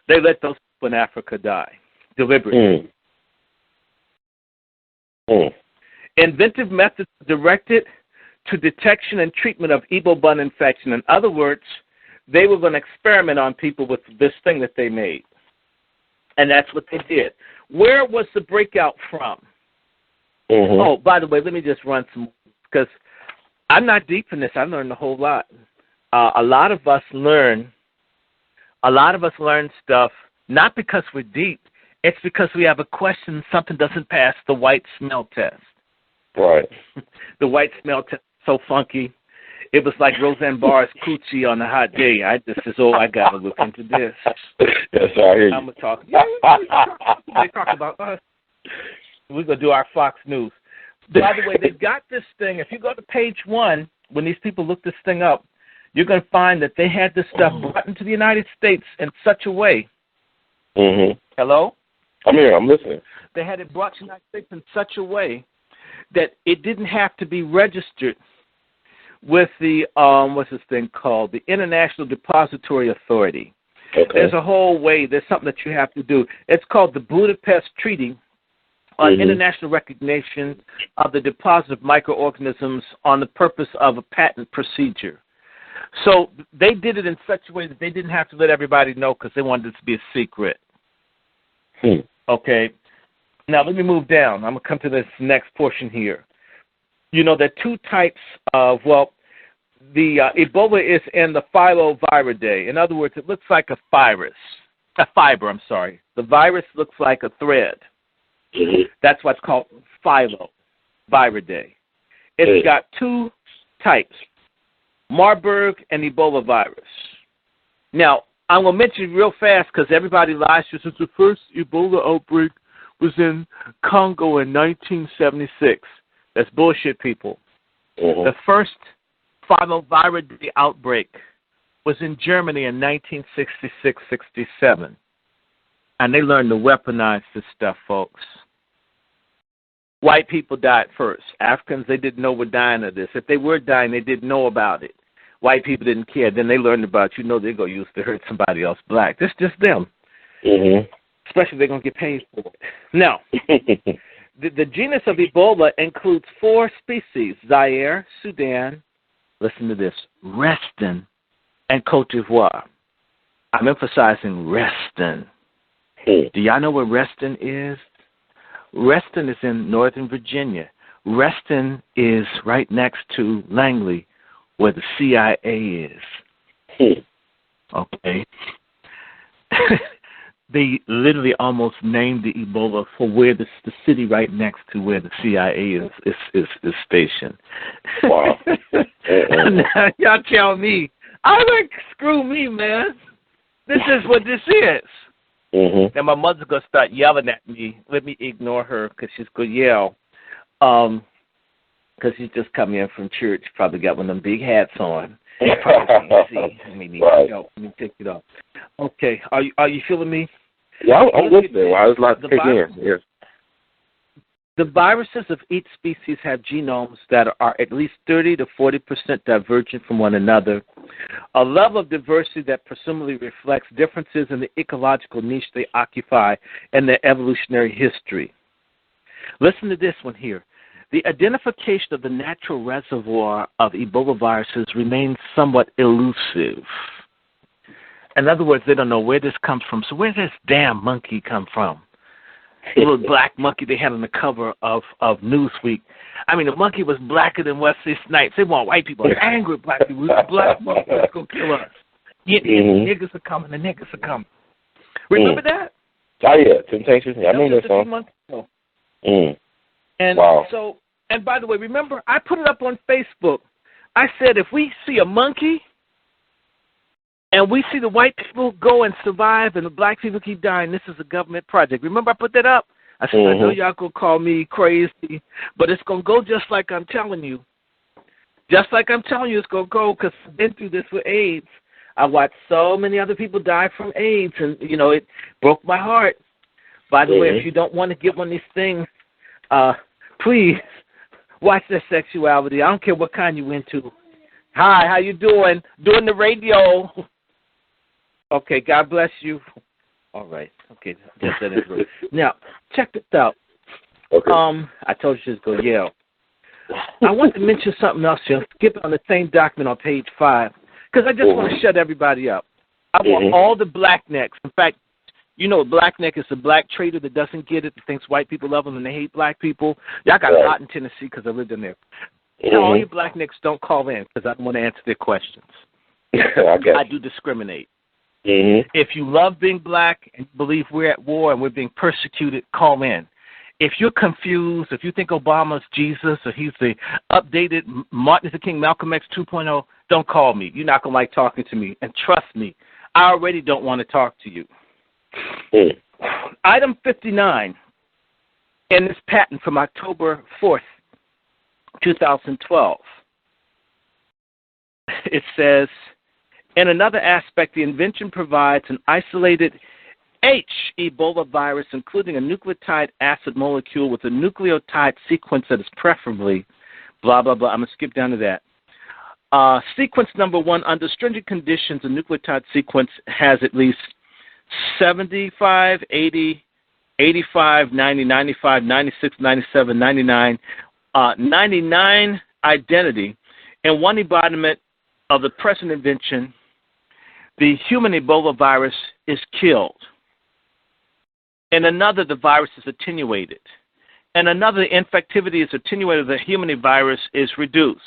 They let those people in Africa die deliberately. Inventive methods directed to detection and treatment of Ebola infection. In other words, they were going to experiment on people with this thing that they made. And that's what they did. Where was the breakout from? Oh, by the way, let me just run some, because I'm not deep in this. I learned a whole lot. A lot of us learn stuff not because we're deep. It's because we have a question, something doesn't pass the white smell test. Right. The white smell test is so funky. It was like Roseanne Barr's coochie on a hot day. I got to look into this. Yes, I hear you. I'm going to talk. They talk about us. We're going to do our Fox News. By the way, they've got this thing. If you go to page 1, when these people look this thing up, you're going to find that they had this stuff brought into the United States in such a way. Hello? I'm here. I'm listening. They had it brought to the United States in such a way that it didn't have to be registered with the what's this thing called? The International Depository Authority. Okay. There's a whole way. There's something that you have to do. It's called the Budapest Treaty on international recognition of the deposit of microorganisms on the purpose of a patent procedure. So they did it in such a way that they didn't have to let everybody know because they wanted it to be a secret. Okay. Now let me move down. I'm going to come to this next portion here. You know, there are two types of, the Ebola is in the filoviridae. In other words, it looks like a fiber. The virus looks like a thread. That's what's called filoviridae. It's got two types, Marburg and Ebola virus. Now, I'm going to mention it real fast because everybody lies to since the first Ebola outbreak was in Congo in 1976. That's bullshit, people. The first filoviridae outbreak was in Germany in 1966-67. And they learned to weaponize this stuff, folks. White people died first. Africans, they didn't know were dying of this. If they were dying, they didn't know about it. White people didn't care. Then they learned about, they're going to use to hurt somebody else black. That's just them. Especially if they're going to get paid for it. Now, the genus of Ebola includes 4 species, Zaire, Sudan, listen to this, Reston, and Cote d'Ivoire. I'm emphasizing Reston. Do y'all know where Reston is? Reston is in Northern Virginia. Reston is right next to Langley, where the CIA is. Okay. They literally almost named the Ebola for where the city right next to where the CIA is stationed. Wow. Now, y'all tell me. I'm like, screw me, man. This is what this is. And my mother's going to start yelling at me. Let me ignore her because she's going to yell. Because she's just coming in from church. Probably got one of them big hats on. Probably can't see. I mean, let me take it off. Okay. Are you feeling me? Yeah, I'm listening. I was like, kick in. Yes. The viruses of each species have genomes that are at least 30 to 40% divergent from one another, a level of diversity that presumably reflects differences in the ecological niche they occupy and their evolutionary history. Listen to this one here. The identification of the natural reservoir of Ebola viruses remains somewhat elusive. In other words, they don't know where this comes from. So where does this damn monkey come from? The little black monkey they had on the cover of Newsweek. I mean, the monkey was blacker than Wesley Snipes. They want white people angry at black people. The black monkey that's going to kill us. Yeah, the niggas are coming. The niggas are coming. Remember that? Oh, yeah. Temptations. I remember that song. And wow. And by the way, remember, I put it up on Facebook. I said, if we see a monkey and we see the white people go and survive and the black people keep dying, this is a government project. Remember I put that up? I said, I know y'all going to call me crazy, but it's going to go just like I'm telling you. Just like I'm telling you it's going to go, because I've been through this with AIDS. I watched so many other people die from AIDS, and, it broke my heart. By the way, if you don't want to get one of these things, please watch their sexuality. I don't care what kind you into. Hi, how you doing? Doing the radio. Okay, God bless you. All right. Okay, just that is rude. Now, check this out. Okay. I told you she was going to yell. I want to mention something else here. Skip it on the same document on page 5, because I just want to shut everybody up. I want all the blacknecks. In fact, a blackneck is a black trader that doesn't get it, that thinks white people love them and they hate black people. Y'all got a lot in Tennessee because I lived in there. Tell all your blacknecks don't call in because I don't want to answer their questions. I do discriminate. If you love being black and believe we're at war and we're being persecuted, call in. If you're confused, if you think Obama's Jesus or he's the updated Martin Luther King, Malcolm X 2.0, don't call me. You're not going to like talking to me. And trust me, I already don't want to talk to you. Item 59 in this patent from October 4th, 2012. It says, in another aspect, the invention provides an isolated H Ebola virus, including a nucleotide acid molecule with a nucleotide sequence that is preferably, blah, blah, blah. I'm going to skip down to that. Sequence number 1, under stringent conditions, a nucleotide sequence has at least 75, 80, 85, 90, 95, 96, 97, 99, 99 identity, and one embodiment of the present invention, the human Ebola virus is killed. In another, the virus is attenuated. In another, the infectivity is attenuated, the human virus is reduced.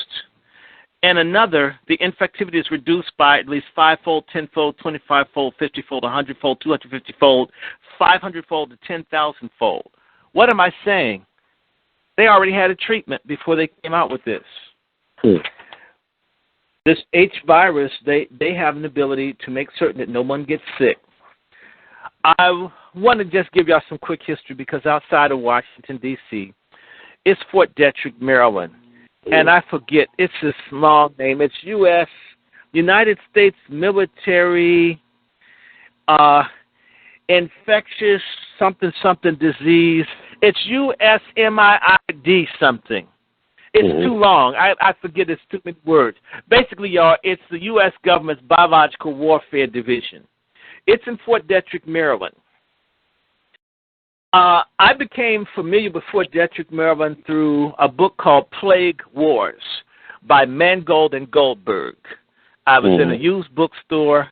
In another, the infectivity is reduced by at least 5-fold, 10-fold, 25-fold, 50-fold, 100-fold, 250-fold, 500-fold to 10,000-fold. What am I saying? They already had a treatment before they came out with this. This H virus, they have an ability to make certain that no one gets sick. I want to just give y'all some quick history because outside of Washington, D.C., it's Fort Detrick, Maryland. And I forget, it's a small name. It's U.S. United States Military Infectious something disease. It's USMIID something. It's too long. I forget, it's too many words. Basically, y'all, it's the U.S. government's Biological Warfare Division. It's in Fort Detrick, Maryland. I became familiar with Fort Detrick, Maryland through a book called Plague Wars by Mangold and Goldberg. I was in a used bookstore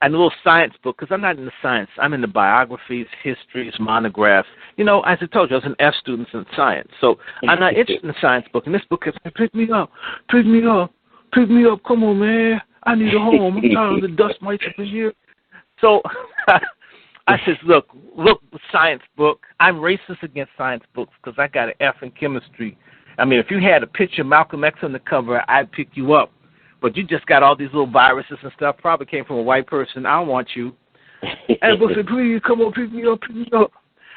and a little science book, because I'm not into science. I'm into biographies, histories, monographs. You know, as I told you, I was an F student in science. So I'm not interested in the science book. And this book is, pick me up, come on, man. I need a home. I'm tired of the dust mites up in here. So I says, look, science book. I'm racist against science books because I got an F in chemistry. I mean, if you had a picture of Malcolm X on the cover, I'd pick you up. But you just got all these little viruses and stuff. Probably came from a white person. I don't want you. And the book said, please, come on, pick me up.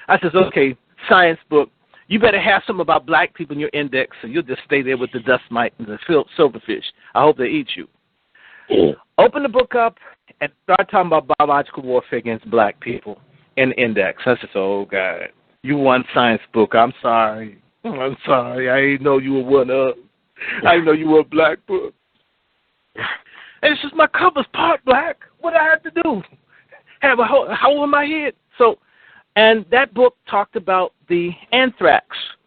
I says, okay, science book. You better have something about black people in your index, so you'll just stay there with the dust mite and the silverfish. I hope they eat you. Open the book up and start talking about biological warfare against black people in the index. I said, oh, God, you won science book. I'm sorry. I didn't know you were one of. I didn't know you were a black book. And it's just my cover's part black. What I had to do? Have a hole in my head. So, and that book talked about the anthrax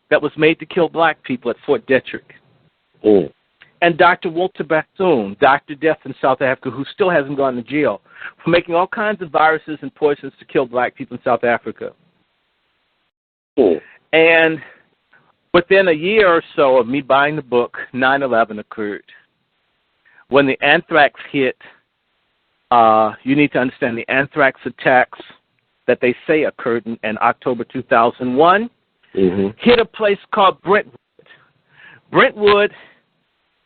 that was made to kill black people at Fort Detrick. And Dr. Walter Bethune, Dr. Death in South Africa, who still hasn't gone to jail, for making all kinds of viruses and poisons to kill black people in South Africa. And within a year or so of me buying the book, 9/11 occurred. When the anthrax hit, you need to understand the anthrax attacks that they say occurred in October 2001 hit a place called Brentwood. Brentwood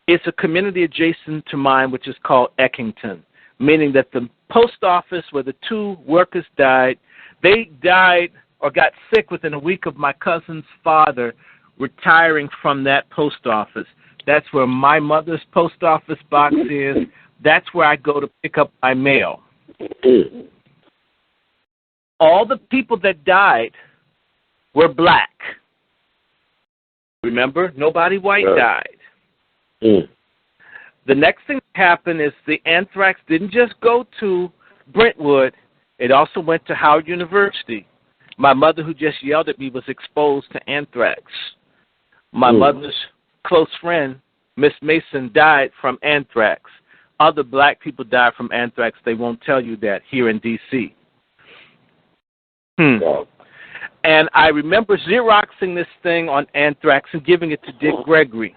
is a community adjacent to mine, which is called Eckington, meaning that the post office where the two workers died, they died or got sick within a week of my cousin's father retiring from that post office. That's where my mother's post office box is. That's where I go to pick up my mail. All the people that died were black. Remember? Nobody white died. The next thing that happened is the anthrax didn't just go to Brentwood. It also went to Howard University. My mother, who just yelled at me, was exposed to anthrax. My mother's close friend, Miss Mason, died from anthrax. Other black people died from anthrax. They won't tell you that here in D.C. And I remember Xeroxing this thing on anthrax and giving it to Dick Gregory.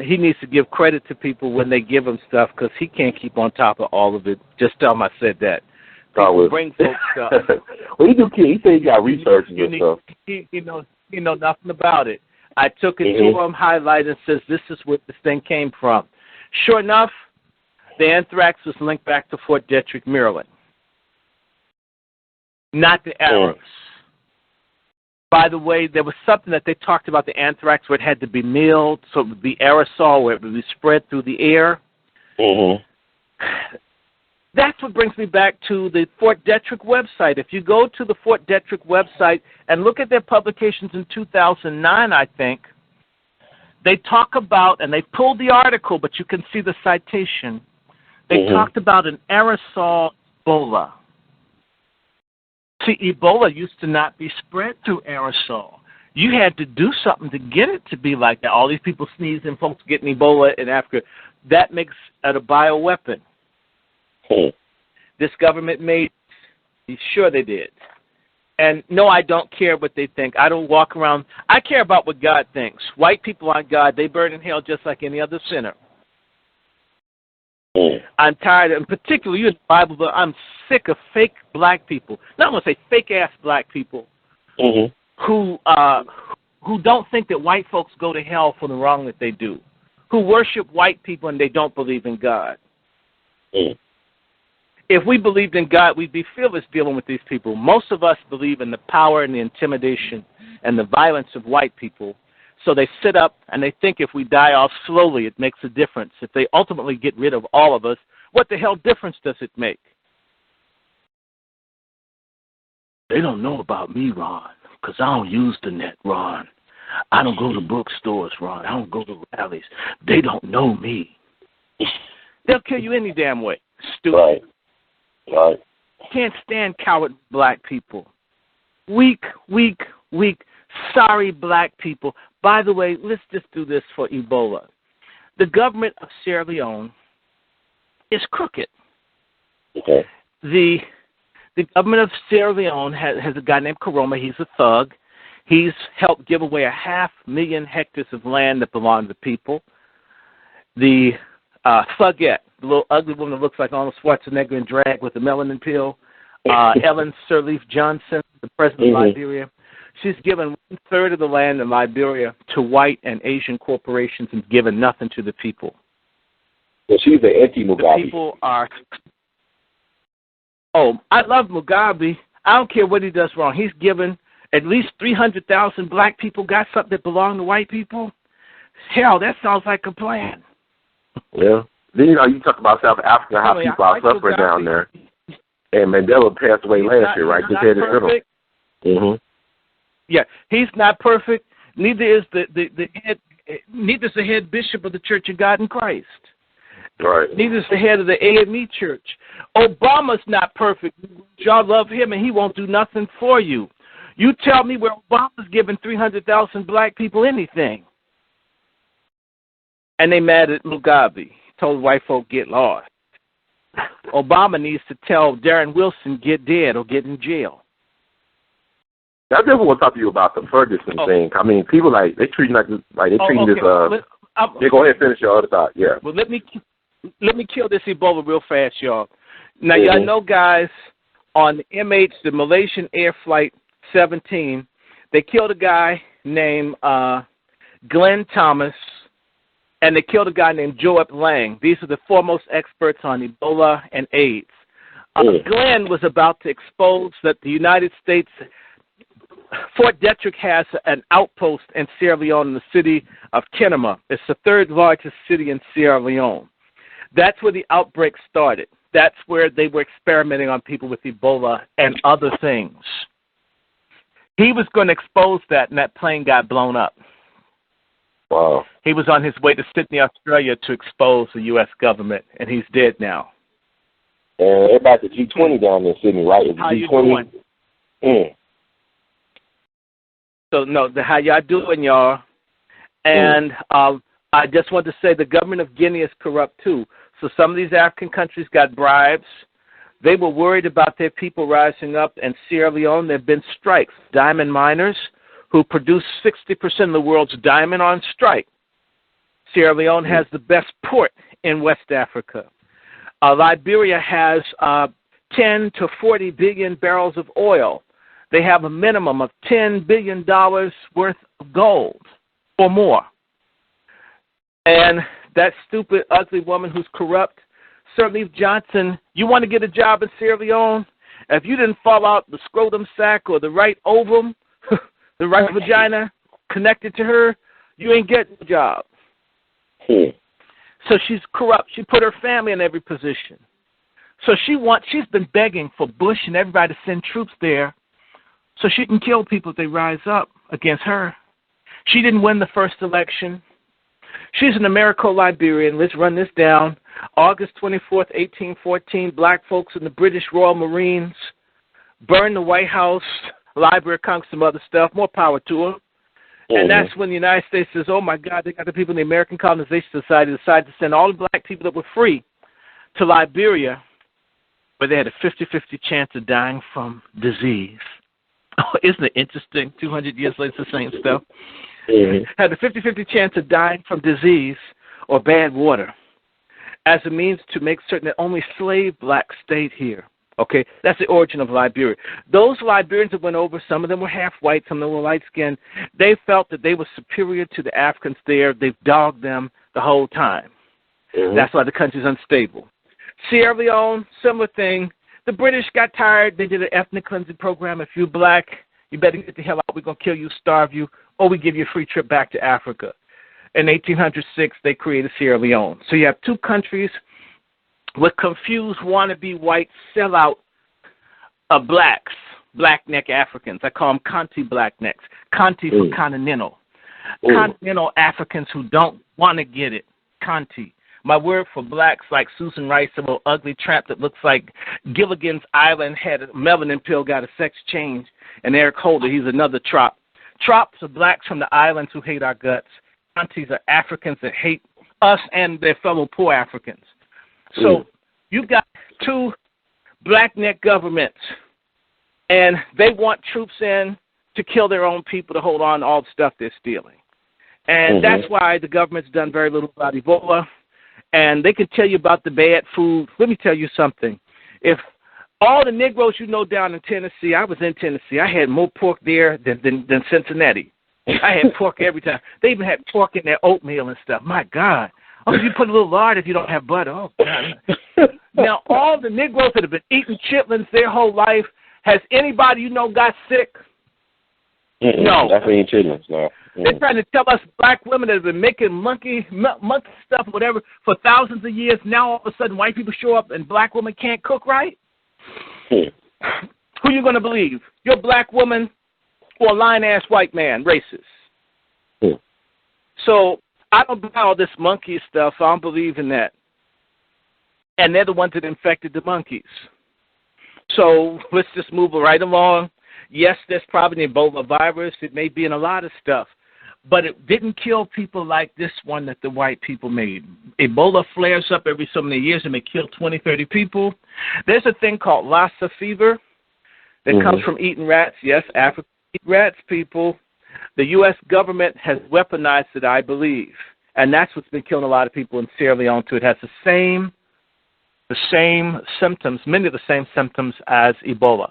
He needs to give credit to people when they give him stuff because he can't keep on top of all of it. Just tell him I said that. Bring folks stuff. Well, he said he got research and stuff. He knows nothing about it. I took it to him, highlighted, and says, this is where this thing came from. Sure enough, the anthrax was linked back to Fort Detrick, Maryland. Not the Arabs. By the way, there was something that they talked about the anthrax where it had to be milled, so it would be aerosol, where it would be spread through the air. That's what brings me back to the Fort Detrick website. If you go to the Fort Detrick website and look at their publications in 2009, I think, they talk about, and they pulled the article, but you can see the citation. They talked about an aerosol Ebola. See, Ebola used to not be spread through aerosol. You had to do something to get it to be like that. All these people sneezing, folks getting Ebola in Africa. That makes it a bioweapon. This government made, sure they did. And no, I don't care what they think. I don't walk around. I care about what God thinks. White people aren't God. They burn in hell just like any other sinner. I'm tired, and particularly you in the Bible, but I'm sick of fake black people. Not going to say fake-ass black people who don't think that white folks go to hell for the wrong that they do, who worship white people and they don't believe in God. If we believed in God, we'd be fearless dealing with these people. Most of us believe in the power and the intimidation and the violence of white people. So they sit up and they think if we die off slowly, it makes a difference. If they ultimately get rid of all of us, what the hell difference does it make? They don't know about me, Ron, because I don't use the net, Ron. I don't go to bookstores, Ron. I don't go to rallies. They don't know me. They'll kill you any damn way. Stupid. Right. Can't stand coward black people. Weak, sorry black people. By the way, let's just do this for Ebola. The government of Sierra Leone is crooked. Okay. The government of Sierra Leone has a guy named Karoma. He's a thug. He's helped give away 500,000 hectares of land that belong to the people. The Thugette, the little ugly woman that looks like Arnold Schwarzenegger in drag with the melanin pill, Ellen Sirleaf Johnson, the president of Liberia, she's given 1/3 of the land in Liberia to white and Asian corporations and given nothing to the people. Well, she's the anti-Mugabe. The people are... Oh, I love Mugabe. I don't care what he does wrong. He's given at least 300,000 black people got something that belonged to white people. Hell, that sounds like a plan. Yeah. Then, you talk about South Africa, how people are suffering down there. And Mandela passed away last year, right? Just had his funeral. Yeah, he's not perfect. Neither is the head bishop of the Church of God in Christ. Right. Neither is the head of the AME Church. Obama's not perfect. Y'all love him, and he won't do nothing for you. You tell me where Obama's giving 300,000 black people anything. And they mad at Mugabe. Told white folk get lost. Obama needs to tell Darren Wilson get dead or get in jail. I definitely want to talk to you about the Ferguson thing. I mean, people they treating this. Yeah, go ahead and finish your other thought. Yeah. Well, let me kill this Ebola real fast, y'all. Now, y'all know, guys, on the MH, the Malaysian Air Flight 17, they killed a guy named Glenn Thomas, and they killed a guy named Joab Lang. These are the foremost experts on Ebola and AIDS. Glenn was about to expose that the United States, Fort Detrick has an outpost in Sierra Leone in the city of Kenema. It's the 3rd largest city in Sierra Leone. That's where the outbreak started. That's where they were experimenting on people with Ebola and other things. He was going to expose that, and that plane got blown up. Wow. He was on his way to Sydney, Australia to expose the U.S. government, and he's dead now. And everybody at the G20 down there in Sydney, right? How you doing? So, how y'all doing, y'all? And I just want to say the government of Guinea is corrupt, too. So some of these African countries got bribes. They were worried about their people rising up. And Sierra Leone, there have been strikes. Diamond miners who produce 60% of the world's diamond on strike. Sierra Leone has the best port in West Africa. Liberia has 10 to 40 billion barrels of oil. They have a minimum of $10 billion worth of gold or more. And that stupid, ugly woman who's corrupt, Sirleaf Johnson, you want to get a job in Sierra Leone? If you didn't fall out the scrotum sac or the right ovum, the right vagina connected to her, you ain't getting a job. So she's corrupt. She put her family in every position. So she's been begging for Bush and everybody to send troops there so she can kill people if they rise up against her. She didn't win the first election. She's an Americo-Liberian. Let's run this down. August 24th, 1814, black folks in the British Royal Marines burned the White House, Library of Congress, some other stuff. More power to them. And that's when the United States says, oh, my God, they got the people in the American Colonization Society decided to send all the black people that were free to Liberia, where they had a 50-50 chance of dying from disease. Oh, isn't it interesting? 200 years later, it's the same stuff. Had a 50-50 chance of dying from disease or bad water as a means to make certain that only slave blacks stayed here. Okay, that's the origin of Liberia. Those Liberians that went over, some of them were half white, some of them were light-skinned. They felt that they were superior to the Africans there. They've dogged them the whole time. That's why the country's unstable. Sierra Leone, similar thing. The British got tired. They did an ethnic cleansing program. If you're black, you better get the hell out. We're going to kill you, starve you, or we give you a free trip back to Africa. In 1806, they created Sierra Leone. So you have two countries with confused wannabe white sellout blacks, black-neck Africans. I call them Conti blacknecks. Conti for continental. Continental Africans who don't want to get it. Conti. My word for blacks like Susan Rice, a little ugly tramp that looks like Gilligan's Island had a melanin pill, got a sex change, and Eric Holder, he's another trop. Trops are blacks from the islands who hate our guts. Contis are Africans that hate us and their fellow poor Africans. So you've got two black-neck governments, and they want troops in to kill their own people to hold on to all the stuff they're stealing. And that's why the government's done very little about Ebola. And they can tell you about the bad food. Let me tell you something. If all the Negroes you know down in Tennessee, I was in Tennessee, I had more pork there than Cincinnati. I had pork every time. They even had pork in their oatmeal and stuff. My God. Oh, you put a little lard if you don't have butter. Oh, God. Now, all the Negroes that have been eating chitlins their whole life, has anybody you know got sick? No. Definitely eat chitlins, no. They're trying to tell us black women that have been making monkey stuff, whatever, for thousands of years. Now, all of a sudden, white people show up and black women can't cook right? Who are you going to believe? Your black woman or a lying-ass white man, racist? So I don't buy all this monkey stuff. I don't believe in that. And they're the ones that infected the monkeys. So let's just move right along. Yes, there's probably an Ebola virus. It may be in a lot of stuff. But it didn't kill people like this one that the white people made. Ebola flares up every so many years and may kill 20, 30 people. There's a thing called Lassa fever that comes from eating rats. Yes, Africa eat rats, people. The U.S. government has weaponized it, I believe. And that's what's been killing a lot of people in Sierra Leone, too. It has the same symptoms, many of the same symptoms as Ebola.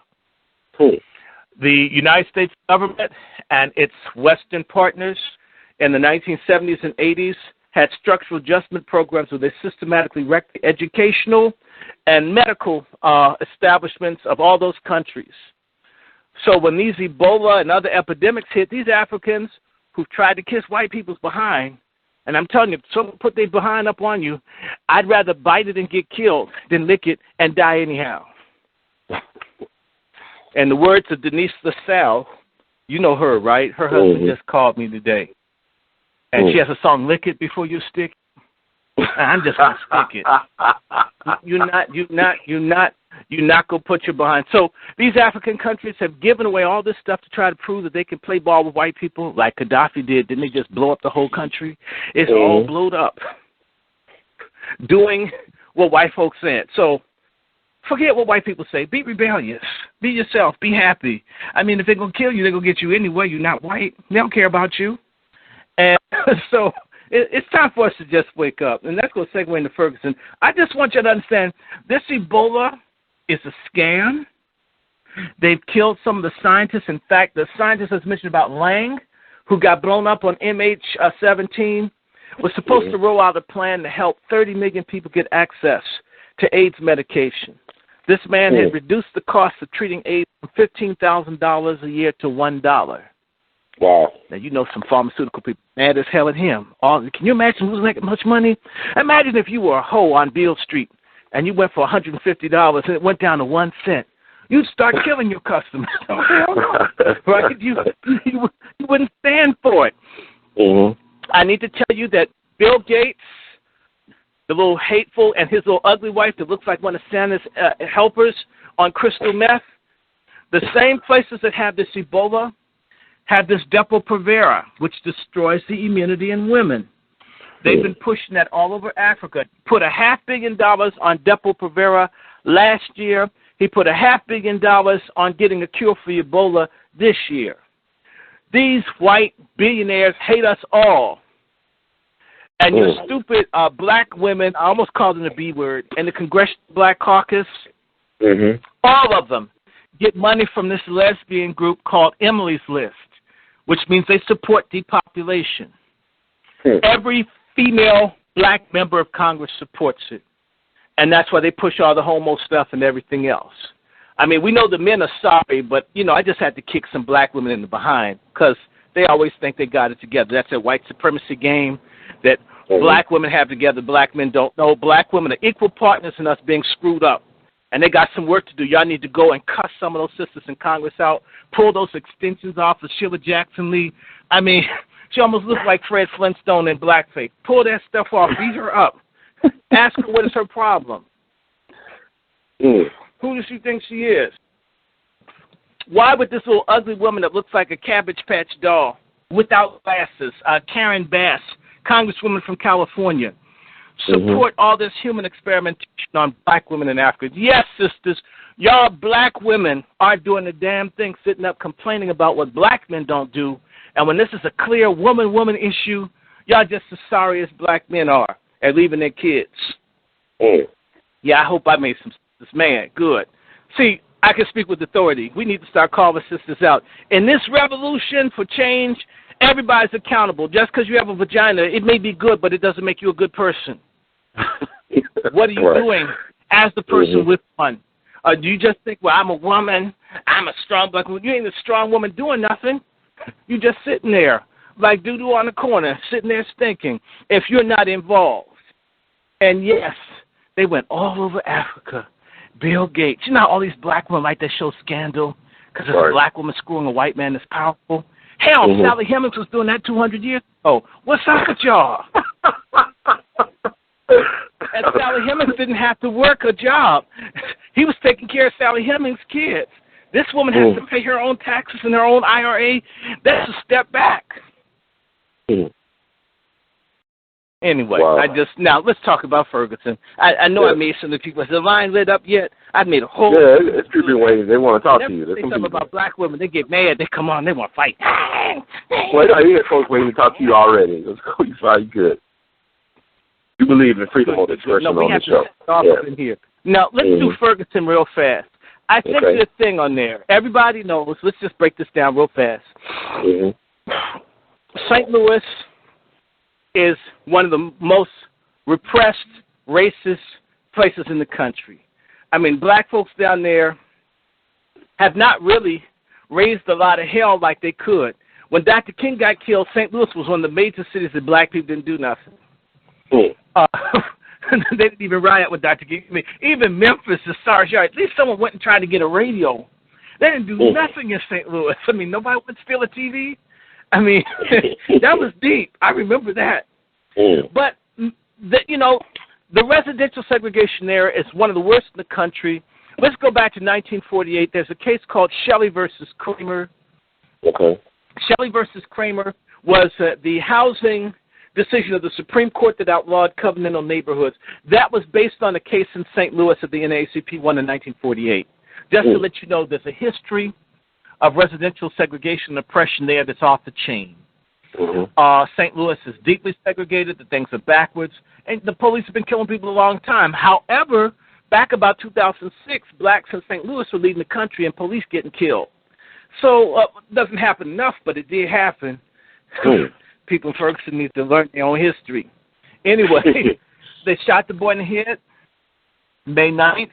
The United States government and its Western partners in the 1970s and 80s had structural adjustment programs where they systematically wrecked the educational and medical establishments of all those countries. So when these Ebola and other epidemics hit, these Africans who've tried to kiss white people's behind, and I'm telling you, if someone put their behind up on you, I'd rather bite it and get killed than lick it and die anyhow. And the words of Denise LaSalle, you know her, right? Her husband just called me today. And she has a song, Lick It Before You Stick It. I'm just going to stick it. You're not going to put your behind. So these African countries have given away all this stuff to try to prove that they can play ball with white people like Gaddafi did. Didn't they just blow up the whole country? It's all blowed up. Doing what white folks said. So forget what white people say. Be rebellious. Be yourself. Be happy. I mean, if they're going to kill you, they're going to get you anyway. You're not white. They don't care about you. And so it's time for us to just wake up. And that's going to segue into Ferguson. I just want you to understand, this Ebola is a scam. They've killed some of the scientists. In fact, the scientist that's mentioned about Lang, who got blown up on MH17, was supposed to roll out a plan to help 30 million people get access to AIDS medication. This man had reduced the cost of treating AIDS from $15,000 a year to $1. Wow. Now, you know some pharmaceutical people mad as hell at him. Can you imagine who's making much money? Imagine if you were a hoe on Beale Street and you went for $150 and it went down to 1 cent. You'd start killing your customers. Oh, hell no. Right? You wouldn't stand for it. I need to tell you that Bill Gates, the little hateful, and his little ugly wife that looks like one of Santa's helpers on crystal meth, the same places that have this Ebola have this Depo-Provera, which destroys the immunity in women. They've been pushing that all over Africa. Put $500 million on Depo-Provera last year. He put $500 million on getting a cure for Ebola this year. These white billionaires hate us all. And your stupid black women, I almost called them the B word, and the Congressional Black Caucus, all of them get money from this lesbian group called Emily's List, which means they support depopulation. Every female black member of Congress supports it. And that's why they push all the homo stuff and everything else. I mean, we know the men are sorry, but, you know, I just had to kick some black women in the behind because they always think they got it together. That's a white supremacy game that black women have together, black men don't know. Black women are equal partners in us being screwed up. And they got some work to do. Y'all need to go and cuss some of those sisters in Congress out, pull those extensions off of Sheila Jackson Lee. I mean, she almost looks like Fred Flintstone in blackface. Pull that stuff off, beat her up. Ask her what is her problem. Who does she think she is? Why would this little ugly woman that looks like a Cabbage Patch doll without glasses, Karen Bass, Congresswoman from California, support all this human experimentation on black women in Africa? Yes, sisters, y'all black women are doing the damn thing, sitting up complaining about what black men don't do. And when this is a clear woman-woman issue, y'all just as sorry as black men are at leaving their kids. Yeah, I hope I made some sisters mad. Good. See, I can speak with authority. We need to start calling sisters out. In this revolution for change, everybody's accountable. Just because you have a vagina, it may be good, but it doesn't make you a good person. What are you doing as the person with one? Do you just think, well, I'm a woman, I'm a strong black woman? You ain't a strong woman doing nothing. You just sitting there like doo-doo on the corner, sitting there stinking if you're not involved. And yes, they went all over Africa. Bill Gates. You know how all these black women like that show Scandal? Because it's a black woman screwing a white man that's powerful. Hell, Sally Hemings was doing that 200 years ago. What's up with y'all? And Sally Hemings didn't have to work a job. He was taking care of Sally Hemings' kids. This woman has to pay her own taxes and her own IRA. That's a step back. Anyway, now let's talk about Ferguson. I know I made some of the people. Has the line lit up yet? I made a whole. Yeah, it's people waiting. They want to talk to you. There's something about black women. They get mad. They come on. They want to fight. Well, you got folks waiting to talk to you already. Let's go. You fine. Good. You believe in freedom of expression on the show. In here. Now let's do Ferguson real fast. I think there's a thing on there. Everybody knows. Let's just break this down real fast. St. Louis is one of the most repressed, racist places in the country. I mean, black folks down there have not really raised a lot of hell like they could. When Dr. King got killed, St. Louis was one of the major cities that black people didn't do nothing. They didn't even riot with Dr. King. I mean, even Memphis, the SARS yard, at least someone went and tried to get a radio. They didn't do nothing in St. Louis. I mean, nobody would steal a TV. I mean, that was deep. I remember that. But, the residential segregation there is one of the worst in the country. Let's go back to 1948. There's a case called Shelley versus Kramer. Shelley versus Kramer was the housing decision of the Supreme Court that outlawed covenantal neighborhoods. That was based on a case in St. Louis that the NAACP won in 1948. Just to let you know, there's a history of residential segregation and oppression there that's off the chain. St. Louis is deeply segregated. The things are backwards. And the police have been killing people a long time. However, back about 2006, blacks in St. Louis were leading the country and police getting killed. So it doesn't happen enough, but it did happen. People in Ferguson need to learn their own history. Anyway, they shot the boy in the head May 9th,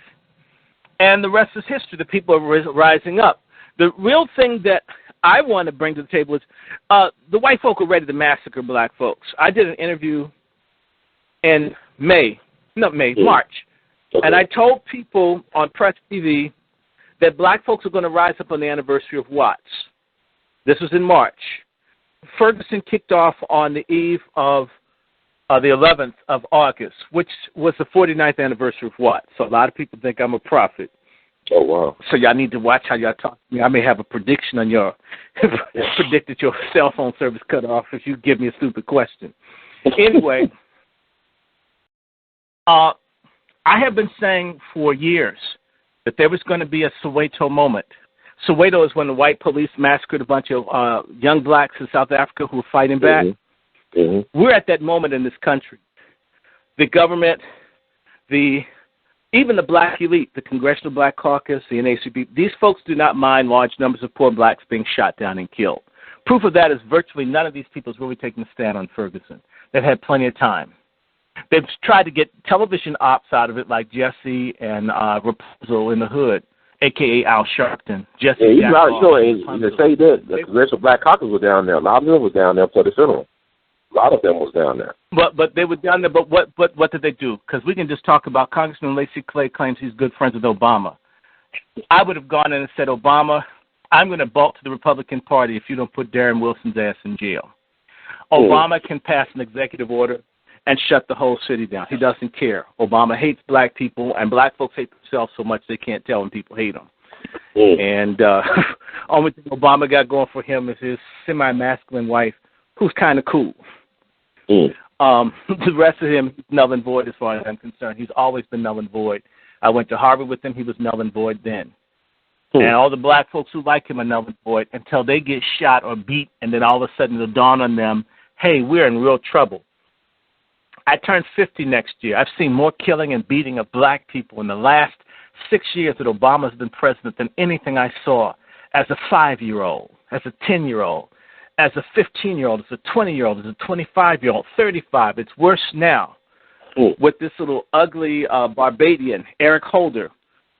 and the rest is history. The people are rising up. The real thing that I want to bring to the table is the white folk are ready to massacre black folks. I did an interview in March. And I told people on Press TV that black folks are going to rise up on the anniversary of Watts. This was in March. Ferguson kicked off on the eve of the 11th of August, which was the 49th anniversary of what? So a lot of people think I'm a prophet. Oh, wow. So y'all need to watch how y'all talk to me. I may have a prediction on your, predicted your cell phone service cut off if you give me a stupid question. Anyway, I have been saying for years that there was going to be a Soweto moment. Soweto is when the white police massacred a bunch of young blacks in South Africa who were fighting back. Mm-hmm. Mm-hmm. We're at that moment in this country. The government, even the black elite, the Congressional Black Caucus, the NAACP, these folks do not mind large numbers of poor blacks being shot down and killed. Proof of that is virtually none of these people is really taking a stand on Ferguson. They've had plenty of time. They've tried to get television ops out of it like Jesse and Rapunzel in the Hood, a.k.a. Al Sharpton. Jesse yeah, they say that the Congressional Black Caucus was down there. A lot of them was down there for the funeral. A lot of them was down there. But they were down there. But what did they do? Because we can just talk about Congressman Lacy Clay claims he's good friends with Obama. I would have gone in and said, Obama, I'm going to bulk to the Republican Party if you don't put Darren Wilson's ass in jail. Obama can pass an executive order and shut the whole city down. He doesn't care. Obama hates black people, and black folks hate themselves so much they can't tell when people hate them. And only thing Obama got going for him is his semi-masculine wife, who's kind of cool. The rest of him, null and void as far as I'm concerned. He's always been null and void. I went to Harvard with him. He was null and void then. And all the black folks who like him are null and void until they get shot or beat, and then all of a sudden it'll dawn on them, hey, we're in real trouble. I turned 50 next year. I've seen more killing and beating of black people in the last 6 years that Obama's been president than anything I saw as a 5-year-old, as a 10-year-old, as a 15-year-old, as a 20-year-old, as a 25-year-old, 35. It's worse now with this little ugly Barbadian, Eric Holder,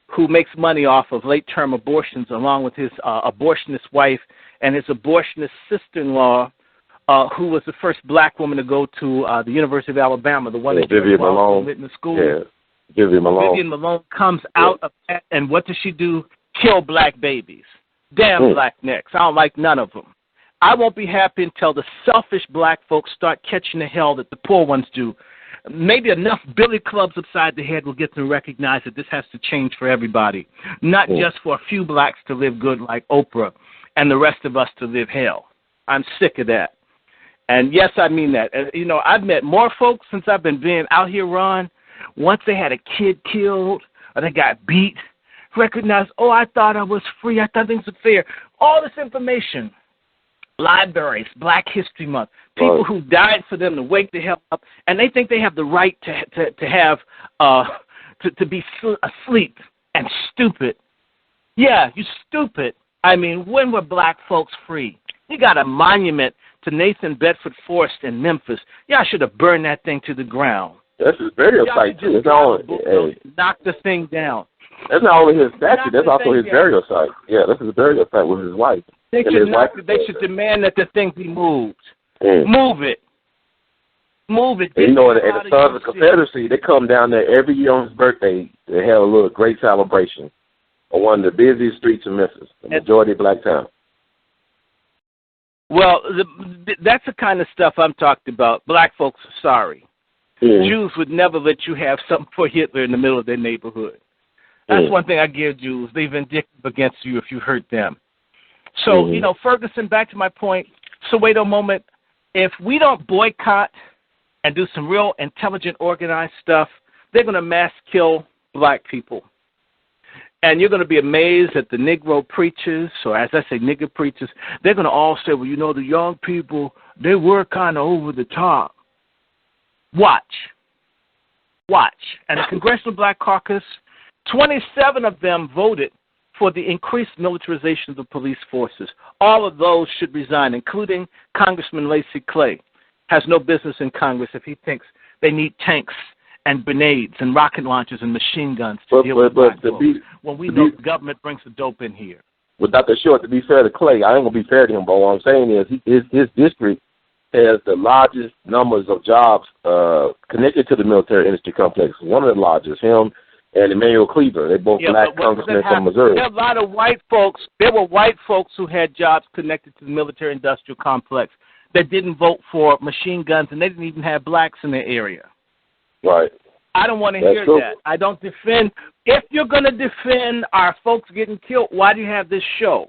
who makes money off of late-term abortions along with his abortionist wife and his abortionist sister-in-law, who was the first black woman to go to the University of Alabama, the one that Vivian Malone went in school. Yeah, Vivian Malone. Vivian Malone comes out of that, and what does she do? Kill black babies. Damn black necks. I don't like none of them. I won't be happy until the selfish black folks start catching the hell that the poor ones do. Maybe enough billy clubs upside the head will get them to recognize that this has to change for everybody, not just for a few blacks to live good like Oprah and the rest of us to live hell. I'm sick of that. And, yes, I mean that. And, you know, I've met more folks since I've been being out here, Ron. Once they had a kid killed or they got beat, recognized, oh, I thought I was free. I thought things were fair. All this information, libraries, Black History Month, people who died for them to wake the hell up, and they think they have the right to have to be asleep and stupid. Yeah, you stupid. I mean, when were black folks free? You got a monument to Nathan Bedford Forrest in Memphis. Y'all should have burned that thing to the ground. That's his burial site, too. It's not only, knock the thing down. That's not only his statue. That's also his burial site. Yeah, that's his burial site with his wife. They should demand that the thing be moved. Move it. Move it. And, you know, at the Sons of the Confederacy, they come down there every year on his birthday. They have a little great celebration on one of the busiest streets in Memphis, the majority black town. Well, that's the kind of stuff I'm talking about. Black folks are sorry. Jews would never let you have something for Hitler in the middle of their neighborhood. That's one thing I give Jews. They're vindictive against you if you hurt them. So, you know, Ferguson, back to my point, Soweto moment, if we don't boycott and do some real intelligent, organized stuff, they're going to mass kill black people. And you're going to be amazed at the Negro preachers, or as I say, nigger preachers. They're going to all say, well, you know, the young people, they were kind of over the top. Watch. And the Congressional Black Caucus, 27 of them voted for the increased militarization of the police forces. All of those should resign, including Congressman Lacy Clay. Has no business in Congress if he thinks they need tanks and grenades and rocket launchers and machine guns to deal with black folks. When we know the government brings the dope in here. But Dr. Short, to be fair to Clay, I ain't going to be fair to him, but what I'm saying is his district has the largest numbers of jobs connected to the military industry complex. One of the largest, him and Emmanuel Cleaver. They both black congressmen from Missouri. There are a lot of white folks. There were white folks who had jobs connected to the military industrial complex. that didn't vote for machine guns, and they didn't even have blacks in their area. Right. I don't want to hear that. I don't defend. If you're going to defend our folks getting killed, why do you have this show?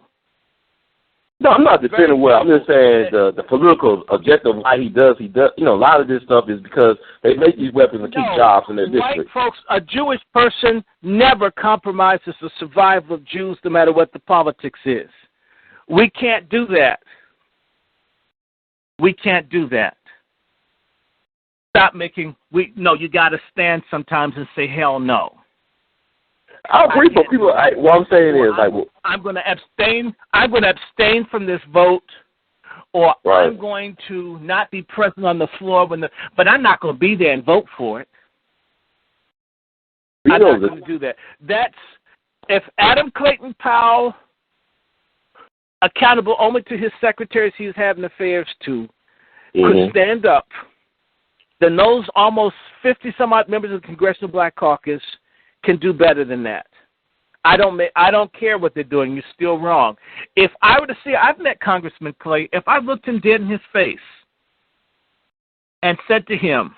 No, I'm not defending well. I'm just saying the political objective why he does. You know, a lot of this stuff is because they make these weapons and keep jobs in their district. White folks, a Jewish person never compromises the survival of Jews no matter what the politics is. We can't do that. We can't do that. Stop making, you got to stand sometimes and say, hell no. I agree, but people, what I'm saying is, I'm going to abstain. I'm going to abstain from this vote, or right. I'm going to not be present on the floor but I'm not going to be there and vote for it. I'm not going to do that. That's if Adam Clayton Powell, accountable only to his secretaries he's having affairs to, could stand up, then those almost 50-some-odd members of the Congressional Black Caucus can do better than that. I don't care what they're doing. You're still wrong. If I were to see, I've met Congressman Clay, if I looked him dead in his face and said to him,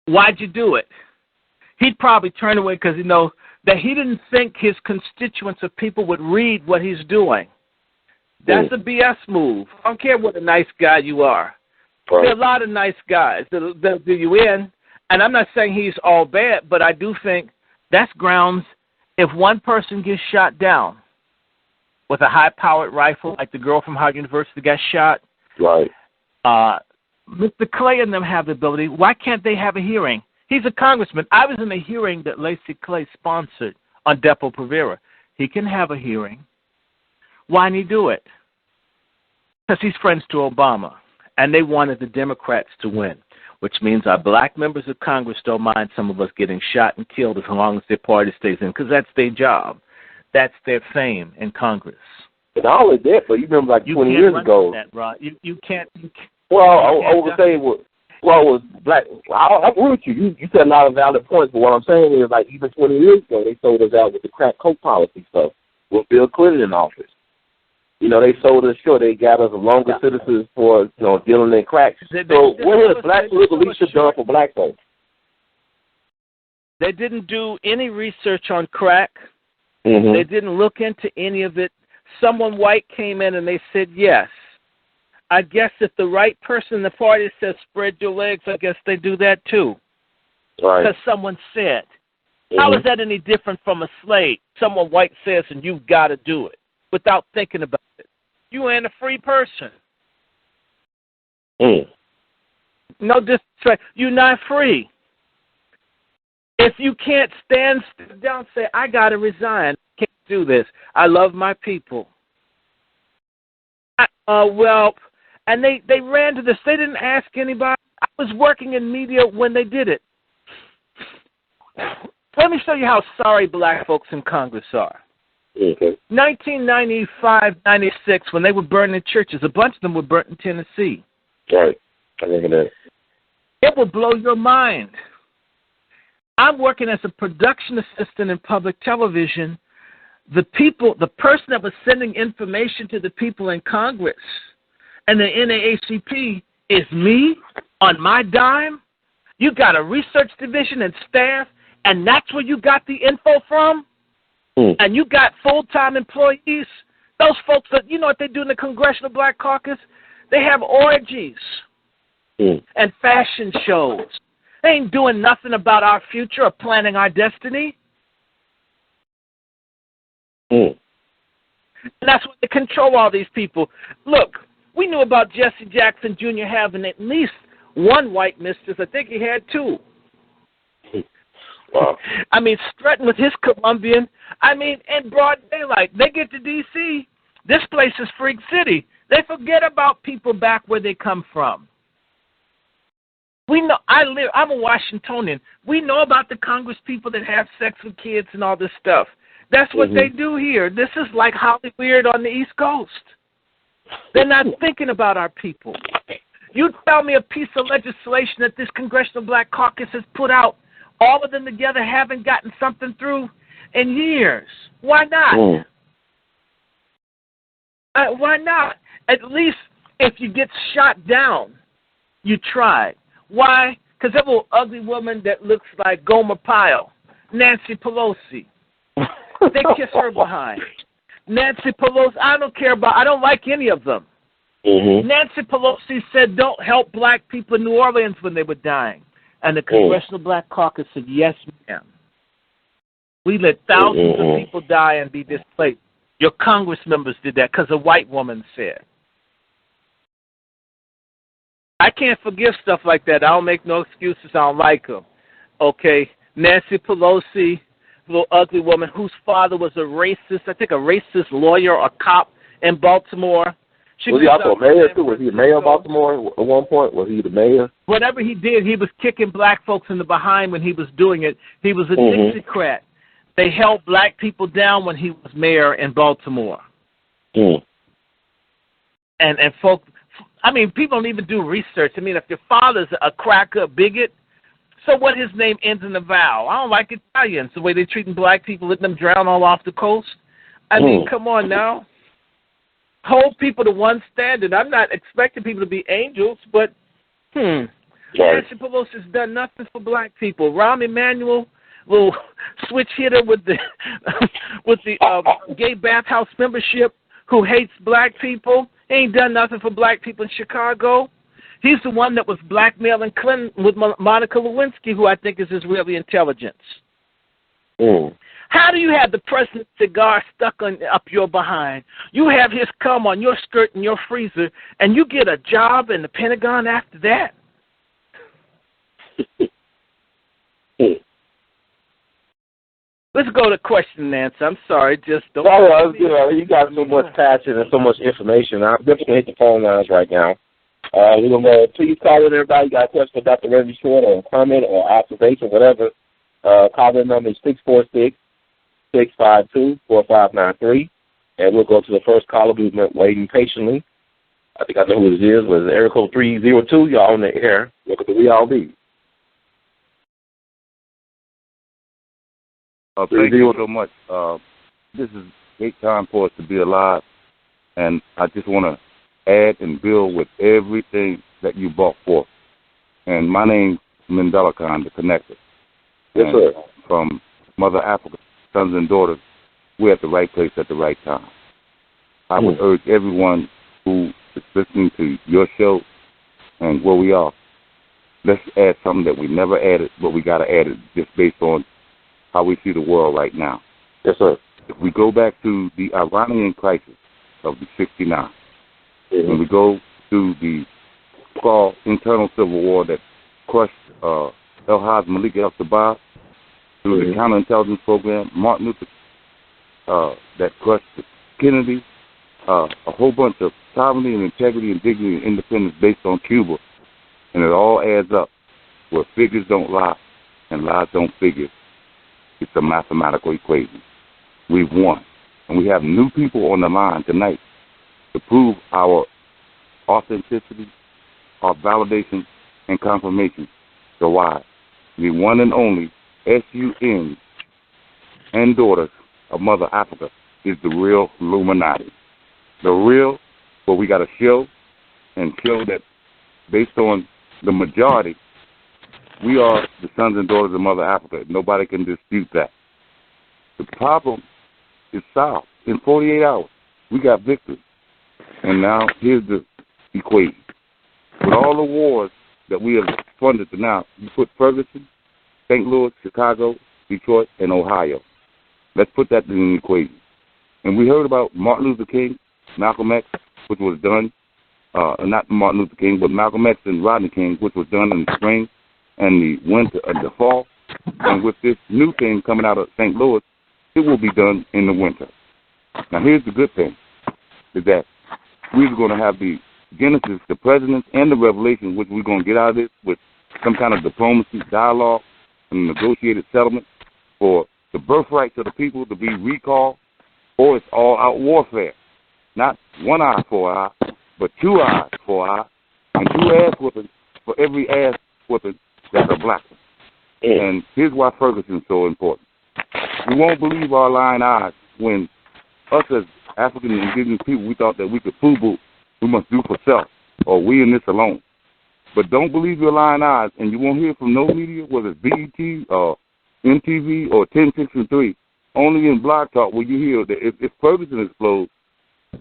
why'd you do it? He'd probably turn away because he knows that he didn't think his constituents of people would read what he's doing. That's a BS move. I don't care what a nice guy you are. Right. There are a lot of nice guys that'll do you in, and I'm not saying he's all bad, but I do think that's grounds if one person gets shot down with a high-powered rifle, like the girl from Howard University got shot. Right. Mr. Clay and them have the ability. Why can't they have a hearing? He's a congressman. I was in a hearing that Lacey Clay sponsored on Depo-Provera. He can have a hearing. Why didn't he do it? Because he's friends to Obama, and they wanted the Democrats to win, which means our black members of Congress don't mind some of us getting shot and killed as long as their party stays in, because that's their job. That's their fame in Congress. But not only that, but you remember like 20 years ago. That, Rod. You can't. Well, I was saying, was black. I agree with you. You said a lot of valid points, but what I'm saying is, like, even 20 years ago, they sold us out with the crack coke policy stuff with Bill Clinton in office. You know, they sold us short. They got us longer sentences for, dealing in crack. So what has black political leadership done for black folks? They didn't do any research on crack. They didn't look into any of it. Someone white came in and they said, yes. I guess if the right person in the party says spread your legs, I guess they do that too. Right. Because someone said. How is that any different from a slave? Someone white says and you've got to do it without thinking about it. You ain't a free person. No disrespect. You're not free. If you can't stand down and say, I got to resign, can't do this. I love my people. And they ran to this. They didn't ask anybody. I was working in media when they did it. Let me show you how sorry black folks in Congress are. 1995, 96, when they were burning churches, a bunch of them were burnt in Tennessee. Right. I think of that. It will blow your mind. I'm working as a production assistant in public television. The person that was sending information to the people in Congress and the NAACP is me on my dime. You got a research division and staff, and that's where you got the info from? And you got full-time employees? Those folks, you know what they do in the Congressional Black Caucus? They have orgies and fashion shows. They ain't doing nothing about our future or planning our destiny. And that's why they control all these people. Look, we knew about Jesse Jackson Jr. having at least one white mistress. I think he had two. Wow. I mean, strutting with his Colombian. I mean, in broad daylight. They get to D.C., this place is Freak City. They forget about people back where they come from. We know. I'm a Washingtonian. We know about the Congress people that have sex with kids and all this stuff. That's what they do here. This is like Hollywood on the East Coast. They're not thinking about our people. You tell me a piece of legislation that this Congressional Black Caucus has put out, all of them together haven't gotten something through in years. Why not? Why not? At least If you get shot down, you tried. Why? Because that little ugly woman that looks like Gomer Pyle, Nancy Pelosi. They kiss her behind. Nancy Pelosi, I don't like any of them. Mm-hmm. Nancy Pelosi said, don't help black people in New Orleans when they were dying. And the Congressional Black Caucus said, yes, ma'am. We let thousands of people die and be displaced. Your Congress members did that because a white woman said. I can't forgive stuff like that. I don't make no excuses. I don't like them. Okay, Nancy Pelosi, little ugly woman whose father was a racist, I think a racist lawyer or cop in Baltimore. Was he also a mayor too? Was he a mayor of Baltimore at one point? Was he the mayor? Whatever he did, he was kicking black folks in the behind when he was doing it. He was a Dixiecrat. They held black people down when he was mayor in Baltimore. And folk, I mean, people don't even do research. I mean, if your father's a cracker, bigot, so what his name ends in a vowel? I don't like Italians, the way they're treating black people, letting them drown all off the coast. I mean, come on now. Hold people to one standard. I'm not expecting people to be angels, but, Nancy Pelosi's done nothing for black people. Rahm Emanuel, little switch hitter with the gay bathhouse membership who hates black people, he ain't done nothing for black people in Chicago. He's the one that was blackmailing Clinton with Monica Lewinsky, who I think is Israeli intelligence. How do you have the president's cigar stuck up your behind? You have his cum on your skirt and your freezer, and you get a job in the Pentagon after that? Let's go to question and answer. I'm sorry, just don't. You got so much passion and so much information. I'm definitely going to hit the phone lines right now. We're going to go, please call in, everybody. You got a question for Dr. Reggie Short or a comment or observation, whatever. Call in number is 646-652-4593. And we'll go to the first caller. We've been waiting patiently. I think I know who this is. Was area code 302. Y'all on the air. Welcome to We All Be. Thank you so much. This is a great time for us to be alive, and I just want to add and build with everything that you brought forth. And my name's Mandela Khan, the connector. Yes, sir. From Mother Africa, sons and daughters, we're at the right place at the right time. I would urge everyone who is listening to your show and where we are, let's add something that we never added, but we got to add it just based on how we see the world right now. Yes, sir. If we go back to the Iranian crisis of the 69, when we go to the internal civil war that crushed El-Haj Malik al-Sabah, through the counterintelligence program, Martin Luther, that crushed Kennedy, a whole bunch of sovereignty and integrity and dignity and independence based on Cuba, and it all adds up where figures don't lie and lies don't figure. It's a mathematical equation. We've won. And we have new people on the line tonight to prove our authenticity, our validation, and confirmation. So why? The one and only SUN and daughters of Mother Africa is the real Illuminati. The real, but we got to show that based on the majority, we are the sons and daughters of Mother Africa. Nobody can dispute that. The problem is solved. In 48 hours, we got victory. And now here's the equation. With all the wars that we have funded to now, you put Ferguson, St. Louis, Chicago, Detroit, and Ohio. Let's put that in the equation. And we heard about Martin Luther King, Malcolm X, which was done, not Martin Luther King, but Malcolm X and Rodney King, which was done in the spring and the winter and the fall. And with this new thing coming out of St. Louis, it will be done in the winter. Now, here's the good thing, is that we're going to have the Genesis, the presidents, and the revelation, which we're going to get out of this with some kind of diplomacy, dialogue, and negotiated settlement for the birthrights of the people to be recalled, or it's all-out warfare. Not one eye for an eye, but 2 eyes for an eye, and 2 ass whoopings for every ass whooping that's a black one. And here's why Ferguson's so important. We won't believe our lying eyes when us as African and indigenous people, we thought that we could FUBU we must do for self, or we in this alone. But don't believe your lying eyes, and you won't hear from no media, whether it's BET or MTV or 10, 6, and 3. Only in Blog Talk will you hear that if Ferguson explodes,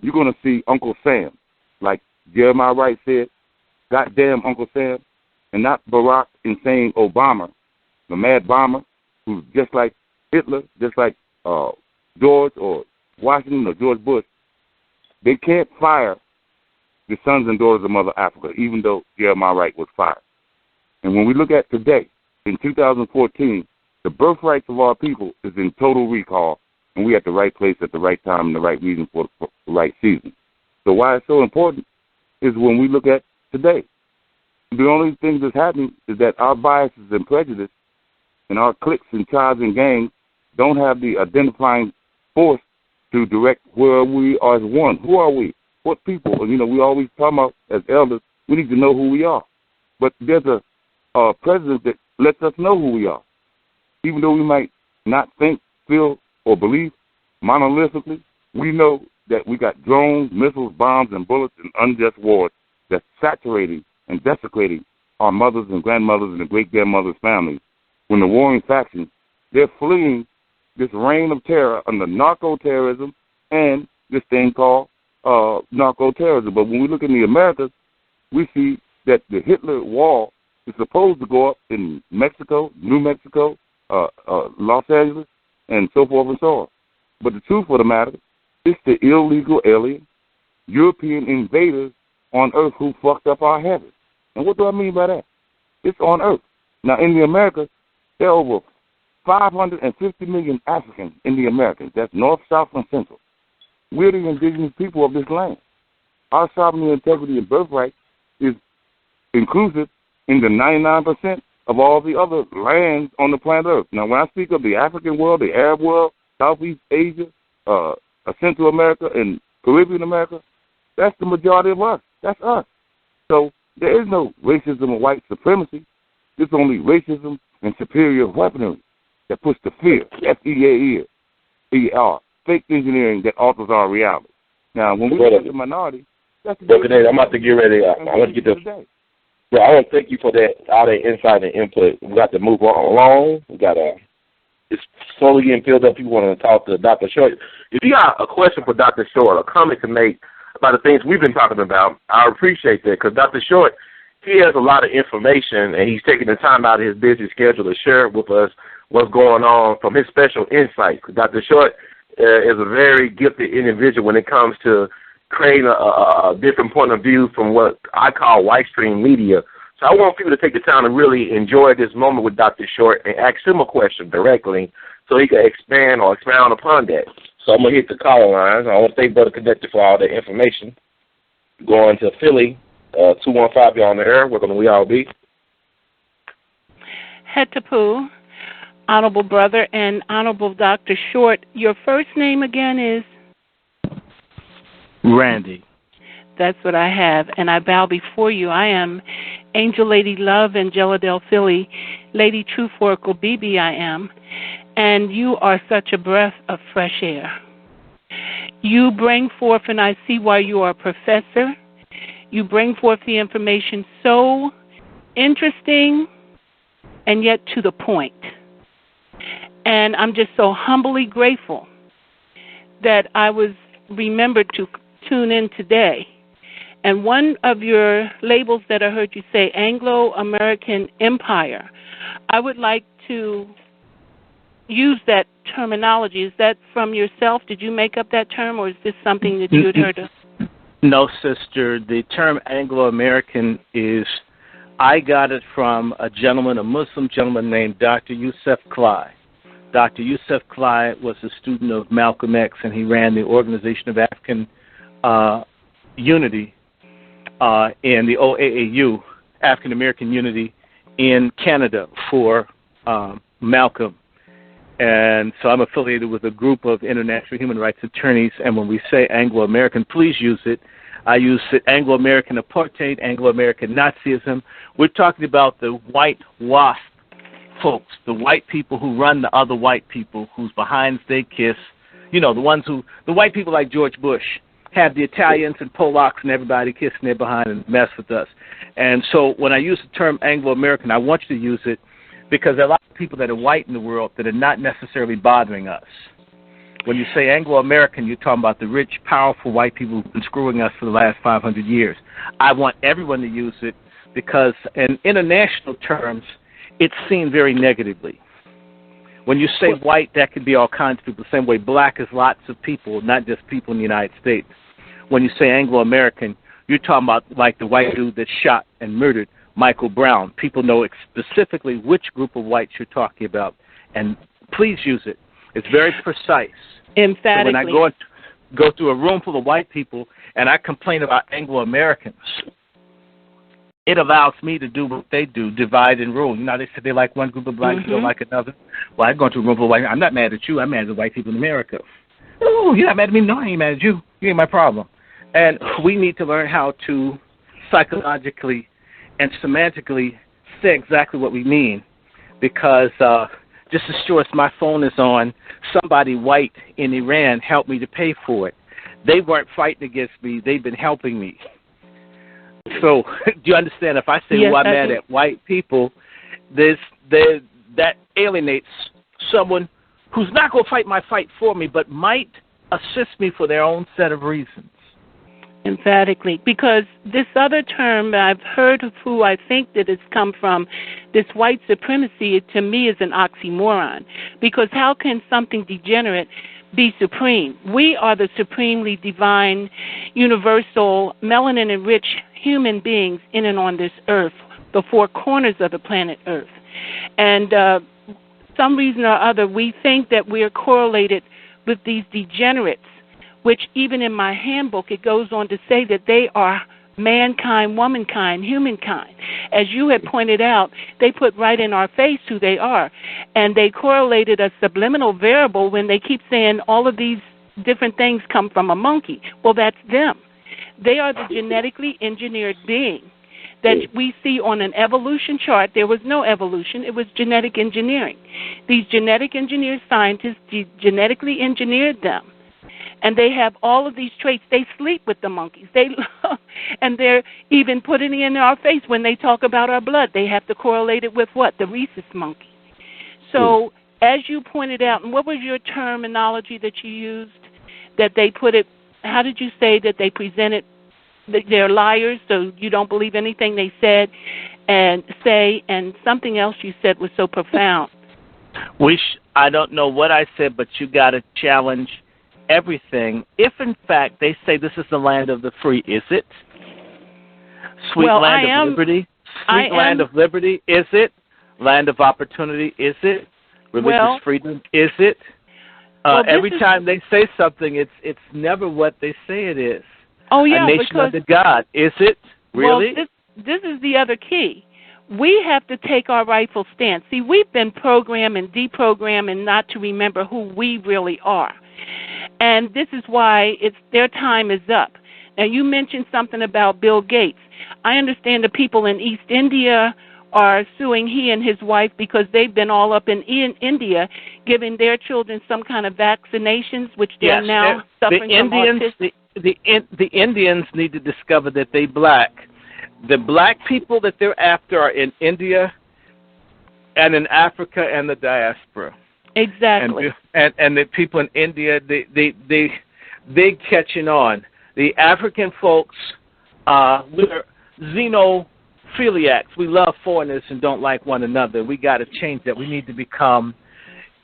you're going to see Uncle Sam. Like Jeremiah Wright said, goddamn Uncle Sam, and not Barack insane Obama, the mad bomber, who's just like Hitler, just like George or Washington or George Bush. They can't fire the sons and daughters of Mother Africa, even though Jeremiah Wright was fired. And when we look at today, in 2014, the birthrights of our people is in total recall, and we at the right place at the right time and the right reason for the right season. So why it's so important is when we look at today. The only thing that's happening is that our biases and prejudice and our cliques and tribes and gangs don't have the identifying force to direct where we are as one. Who are we? What people? And, we always talk about as elders, we need to know who we are. But there's a president that lets us know who we are. Even though we might not think, feel, or believe monolithically, we know that we got drones, missiles, bombs, and bullets and unjust wars that's saturating and desecrating our mothers and grandmothers and great-grandmothers' families. When the warring factions, they're fleeing this reign of terror under narco-terrorism and this thing called narco-terrorism. But when we look in the Americas, we see that the Hitler wall is supposed to go up in Mexico, New Mexico, Los Angeles, and so forth and so on. But the truth of the matter, it's the illegal alien European invaders on Earth who fucked up our heavens. And what do I mean by that? It's on Earth. Now, in the Americas, there are over 550 million Africans in the Americas. That's North, South, and Central. We're the indigenous people of this land. Our sovereignty, integrity, and birthright is inclusive in the 99% of all the other lands on the planet Earth. Now, when I speak of the African world, the Arab world, Southeast Asia, Central America, and Caribbean America, that's the majority of us. That's us. So there is no racism or white supremacy. There's only racism and superior weaponry that puts the fear, F-E-A-R, fake engineering that alters our reality. Now, when we look at the minority, that's the I'm about to get ready. I want to get this. Yeah, I want to thank you for all that insight and input. We got to move along. We got to. It's slowly getting filled up. People want to talk to Dr. Short. If you got a question for Dr. Short, a comment to make about the things we've been talking about, I appreciate that, because Dr. Short, he has a lot of information, and he's taking the time out of his busy schedule to share with us what's going on from his special insight. Dr. Short is a very gifted individual when it comes to creating a different point of view from what I call white stream media. So I want people to take the time to really enjoy this moment with Dr. Short and ask him a question directly so he can expand or expound upon that. So I'm going to hit the caller lines. I want to thank Brother Connected for all that information. Going to Philly, 215, you're on the air. Where can we all be? Hetapu, Honorable Brother, and Honorable Dr. Short. Your first name again is? Randy. That's what I have, and I bow before you. I am Angel Lady Love, Angela Del Philly, Lady Truth Oracle BB I am, and you are such a breath of fresh air. You bring forth, and I see why you are a professor, you bring forth the information so interesting and yet to the point. And I'm just so humbly grateful that I was remembered to tune in today. And one of your labels that I heard you say, Anglo-American Empire, I would like to use that terminology. Is that from yourself? Did you make up that term, or is this something that you had heard of? No, sister. The term Anglo-American is, I got it from a gentleman, a Muslim gentleman named Dr. Yusuf Cly. Dr. Yusuf Cly was a student of Malcolm X, and he ran the Organization of African Unity in the OAAU, African American Unity in Canada for Malcolm. And so I'm affiliated with a group of international human rights attorneys, and when we say Anglo-American, please use it. I use it Anglo-American apartheid, Anglo-American Nazism. We're talking about the white wasp folks, the white people who run the other white people, whose behinds they kiss. You know, the white people like George Bush have the Italians and Polacks and everybody kissing their behind and mess with us. And so when I use the term Anglo-American, I want you to use it because there are a lot of people that are white in the world that are not necessarily bothering us. When you say Anglo-American, you're talking about the rich, powerful white people who've been screwing us for the last 500 years. I want everyone to use it because in international terms, it's seen very negatively. When you say white, that could be all kinds of people. The same way black is lots of people, not just people in the United States. When you say Anglo-American, you're talking about like the white dude that shot and murdered Michael Brown. People know specifically which group of whites you're talking about. And please use it. It's very precise. Emphatically. So when I go through a room full of white people and I complain about Anglo-Americans, it allows me to do what they do, divide and rule. You know, they say they like one group of blacks, they don't like another. Well, I go into a room full of white. I'm not mad at you. I'm mad at the white people in America. Oh, you're not mad at me? No, I ain't mad at you. You ain't my problem. And we need to learn how to psychologically and semantically say exactly what we mean because just as sure as my phone is on, somebody white in Iran helped me to pay for it. They weren't fighting against me. They've been helping me. So do you understand? If I say, yes, I'm mad at white people, that alienates someone who's not going to fight my fight for me, but might assist me for their own set of reasons. Emphatically. Because this other term I've heard of who I think that it's come from, this white supremacy, it, to me is an oxymoron. Because how can something degenerate be supreme? We are the supremely divine, universal, melanin-enriched human beings in and on this earth, the four corners of the planet Earth. And some reason or other, we think that we are correlated with these degenerates, which even in my handbook, it goes on to say that they are mankind, womankind, humankind. As you had pointed out, they put right in our face who they are. And they correlated a subliminal variable when they keep saying all of these different things come from a monkey. Well, that's them. They are the genetically engineered being that we see on an evolution chart. There was no evolution. It was genetic engineering. These genetic engineered scientists genetically engineered them. And they have all of these traits. They sleep with the monkeys. And they're even putting it in our face when they talk about our blood. They have to correlate it with what? The rhesus monkey. So as you pointed out, and what was your terminology that you used? That they put it, how did you say that they presented, they're liars, so you don't believe anything they said and say, and something else you said was so profound. I don't know what I said, but you got to challenge everything. If, in fact, they say this is the land of the free, is it? Sweet land of liberty? Sweet land of liberty, is it? Land of opportunity, is it? Religious freedom, is it? Every time they say something, it's never what they say it is. Oh, yeah, a nation under God, is it? Really? Well, this is the other key. We have to take our rightful stance. See, we've been programmed and deprogrammed and not to remember who we really are. And this is why their time is up. Now, you mentioned something about Bill Gates. I understand the people in East India are suing he and his wife because they've been all up in India giving their children some kind of vaccinations, which they're now suffering from autism. The Indians need to discover that they're black. The black people that they're after are in India and in Africa and the diaspora. Exactly. And the people in India, they catching on. The African folks, we're xenophiliacs. We love foreigners and don't like one another. We got to change that. We need to become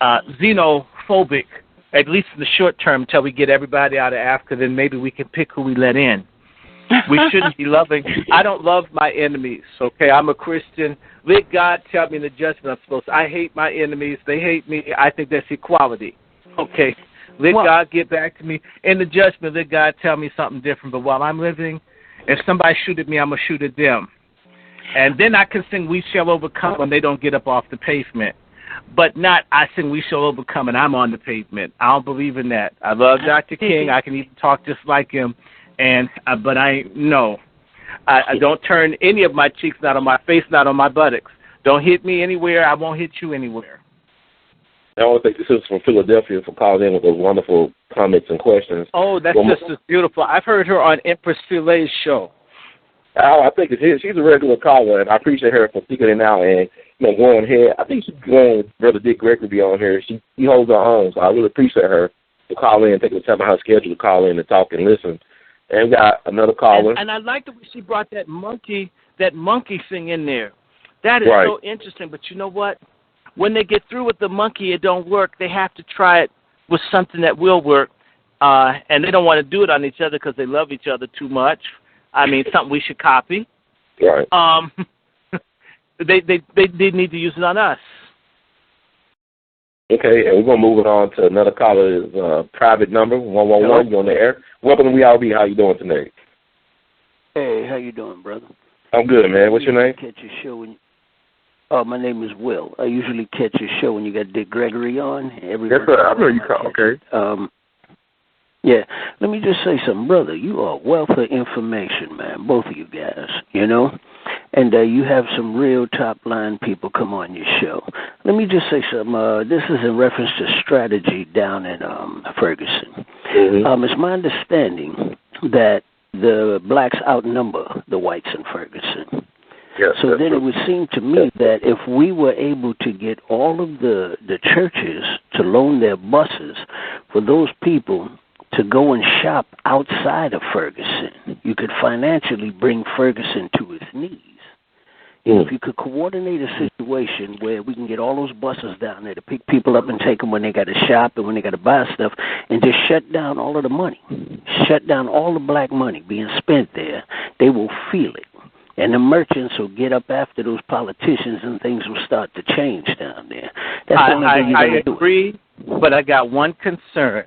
xenophobic, at least in the short term, until we get everybody out of Africa. Then maybe we can pick who we let in. We shouldn't be loving. I don't love my enemies, okay? I'm a Christian. Let God tell me in the judgment I'm supposed to. I hate my enemies. They hate me. I think that's equality, okay? Let God get back to me. In the judgment, let God tell me something different. But while I'm living, if somebody shoot at me, I'm going to shoot at them. And then I can sing We Shall Overcome when they don't get up off the pavement. But not I sing We Shall Overcome and I'm on the pavement. I don't believe in that. I love Dr. King. I can even talk just like him. But I don't turn any of my cheeks, not on my face, not on my buttocks. Don't hit me anywhere. I won't hit you anywhere. I want to thank the sister from Philadelphia for calling in with those wonderful comments and questions. Oh, that's just beautiful. I've heard her on Empress Filet's show. Oh, I think she's a regular caller, and I appreciate her for speaking it out and going ahead. I think she's going Brother Dick Gregory on here. He holds her own, so I really appreciate her to call in, taking the time out of her schedule to call in and talk and listen. And we got another caller. And I like the way she brought that monkey thing in there. That is so interesting. But you know what? When they get through with the monkey, it don't work. They have to try it with something that will work. And they don't want to do it on each other because they love each other too much. I mean, something we should copy. Right. They need to use it on us. Okay, and we're going to move it on to another caller's private number, 111. You're on the air. Welcome to We All Be. How you doing tonight? Hey, how you doing, brother? I'm good, man. What's your name? Catch your show when my name is Will. I usually catch your show when you got Dick Gregory on. Yes, sir. I know you call. Okay. Yeah, let me just say something, brother. You are a wealth of information, man, both of you guys, you know? And you have some real top-line people come on your show. Let me just say something. This is in reference to strategy down in Ferguson. Mm-hmm. It's my understanding that the blacks outnumber the whites in Ferguson. Yes, so then it would seem to me that if we were able to get all of the churches to loan their buses for those people to go and shop outside of Ferguson, you could financially bring Ferguson to its knees. If you could coordinate a situation where we can get all those buses down there to pick people up and take them when they got to shop and when they got to buy stuff, and just shut down all of the money, shut down all the black money being spent there, they will feel it. And the merchants will get up after those politicians and things will start to change down there. That's the only thing I agree, but I got one concern.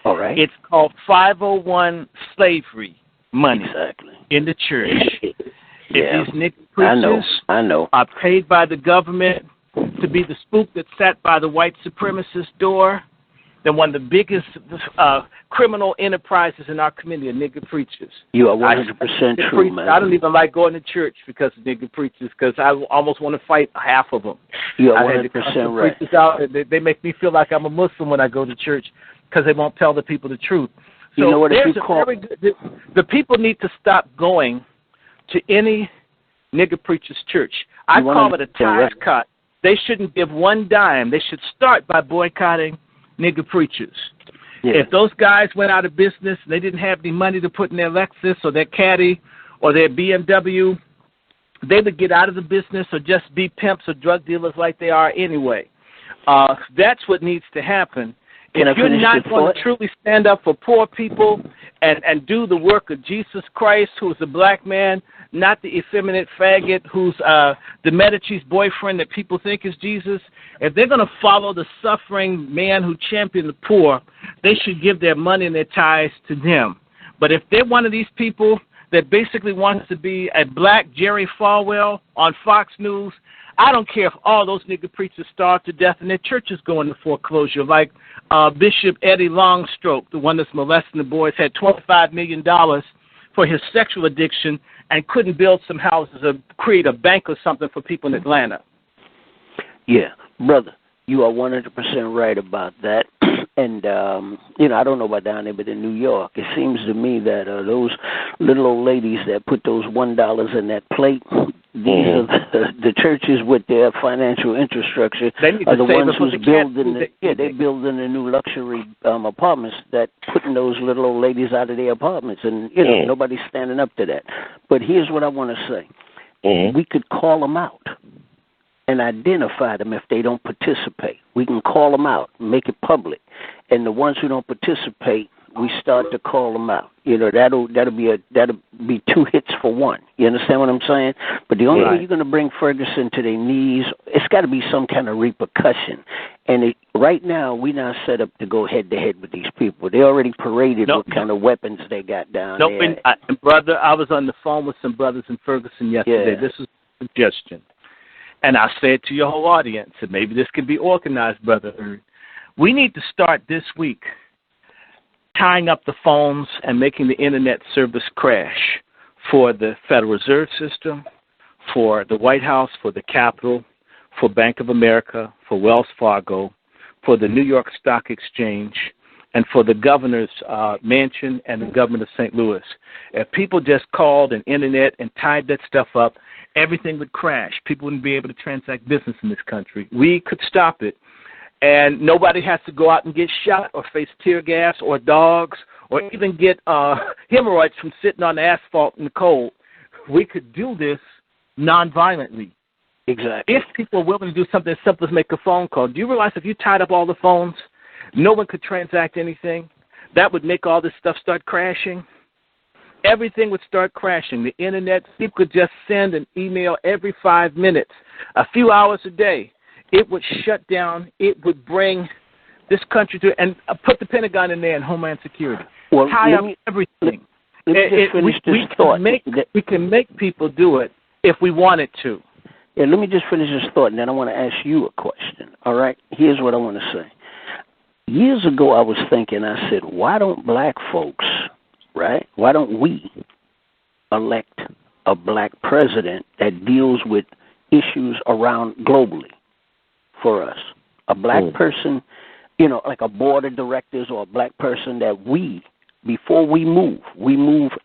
All right. It's called 501 slavery money in the church. If these nigger preachers are paid by the government to be the spook that sat by the white supremacist door, then one of the biggest criminal enterprises in our community are nigger preachers. You are 100% true, man. I don't even like going to church because of nigger preachers because I almost want to fight half of them. You are 100% right. Preachers out, they make me feel like I'm a Muslim when I go to church because they won't tell the people the truth. So you know what? The people need to stop going to any nigger preacher's church. I call it a tithe cut. They shouldn't give one dime. They should start by boycotting nigger preachers. Yeah. If those guys went out of business and they didn't have any money to put in their Lexus or their Caddy or their BMW, they would get out of the business or just be pimps or drug dealers like they are anyway. That's what needs to happen. If you're not going to truly stand up for poor people and do the work of Jesus Christ, who's a black man, not the effeminate faggot who's the Medici's boyfriend that people think is Jesus, if they're going to follow the suffering man who championed the poor, they should give their money and their tithes to them. But if they're one of these people that basically wants to be a black Jerry Falwell on Fox News, I don't care if all those nigger preachers starve to death and their churches go into foreclosure, like Bishop Eddie Longstroke, the one that's molesting the boys, had $25 million for his sexual addiction and couldn't build some houses or create a bank or something for people in Atlanta. Yeah, brother, you are 100% right about that. And, I don't know about down there, but in New York, it seems to me that those little old ladies that put those $1 in that plate, these are the churches with their financial infrastructure are the ones who's building they're building the new luxury apartments that putting those little old ladies out of their apartments, and nobody's standing up to that. But here's what I want to say: we could call them out and identify them if they don't participate. We can call them out, make it public, and the ones who don't participate, we start to call them out. That'll be two hits for one. You understand what I'm saying? But the only way you're going to bring Ferguson to their knees, it's got to be some kind of repercussion. And right now, we're not set up to go head to head with these people. They already paraded what kind of weapons they got down there. And brother, I was on the phone with some brothers in Ferguson yesterday. Yeah. This is a suggestion. And I say it to your whole audience, and maybe this can be organized, brother. We need to start this week tying up the phones and making the internet service crash for the Federal Reserve System, for the White House, for the Capitol, for Bank of America, for Wells Fargo, for the New York Stock Exchange, and for the governor's mansion and the government of St. Louis. If people just called and internet and tied that stuff up, everything would crash. People wouldn't be able to transact business in this country. We could stop it, and nobody has to go out and get shot or face tear gas or dogs or even get hemorrhoids from sitting on the asphalt in the cold. We could do this nonviolently. Exactly. If people are willing to do something as simple as make a phone call. Do you realize if you tied up all the phones, no one could transact anything? That would make all this stuff start crashing. Everything would start crashing. The internet, people could just send an email every 5 minutes, a few hours a day. It would shut down. It would bring this country to, and put the Pentagon in there and Homeland Security. Well, tie up everything. Let me just finish this thought. We can make people do it if we wanted to. Yeah, let me just finish this thought, and then I want to ask you a question. All right? Here's what I want to say. Years ago, I was thinking, I said, why don't black folks, right, why don't we elect a black president that deals with issues around globally for us? A black person, you know, like a board of directors or a black person that we, before we move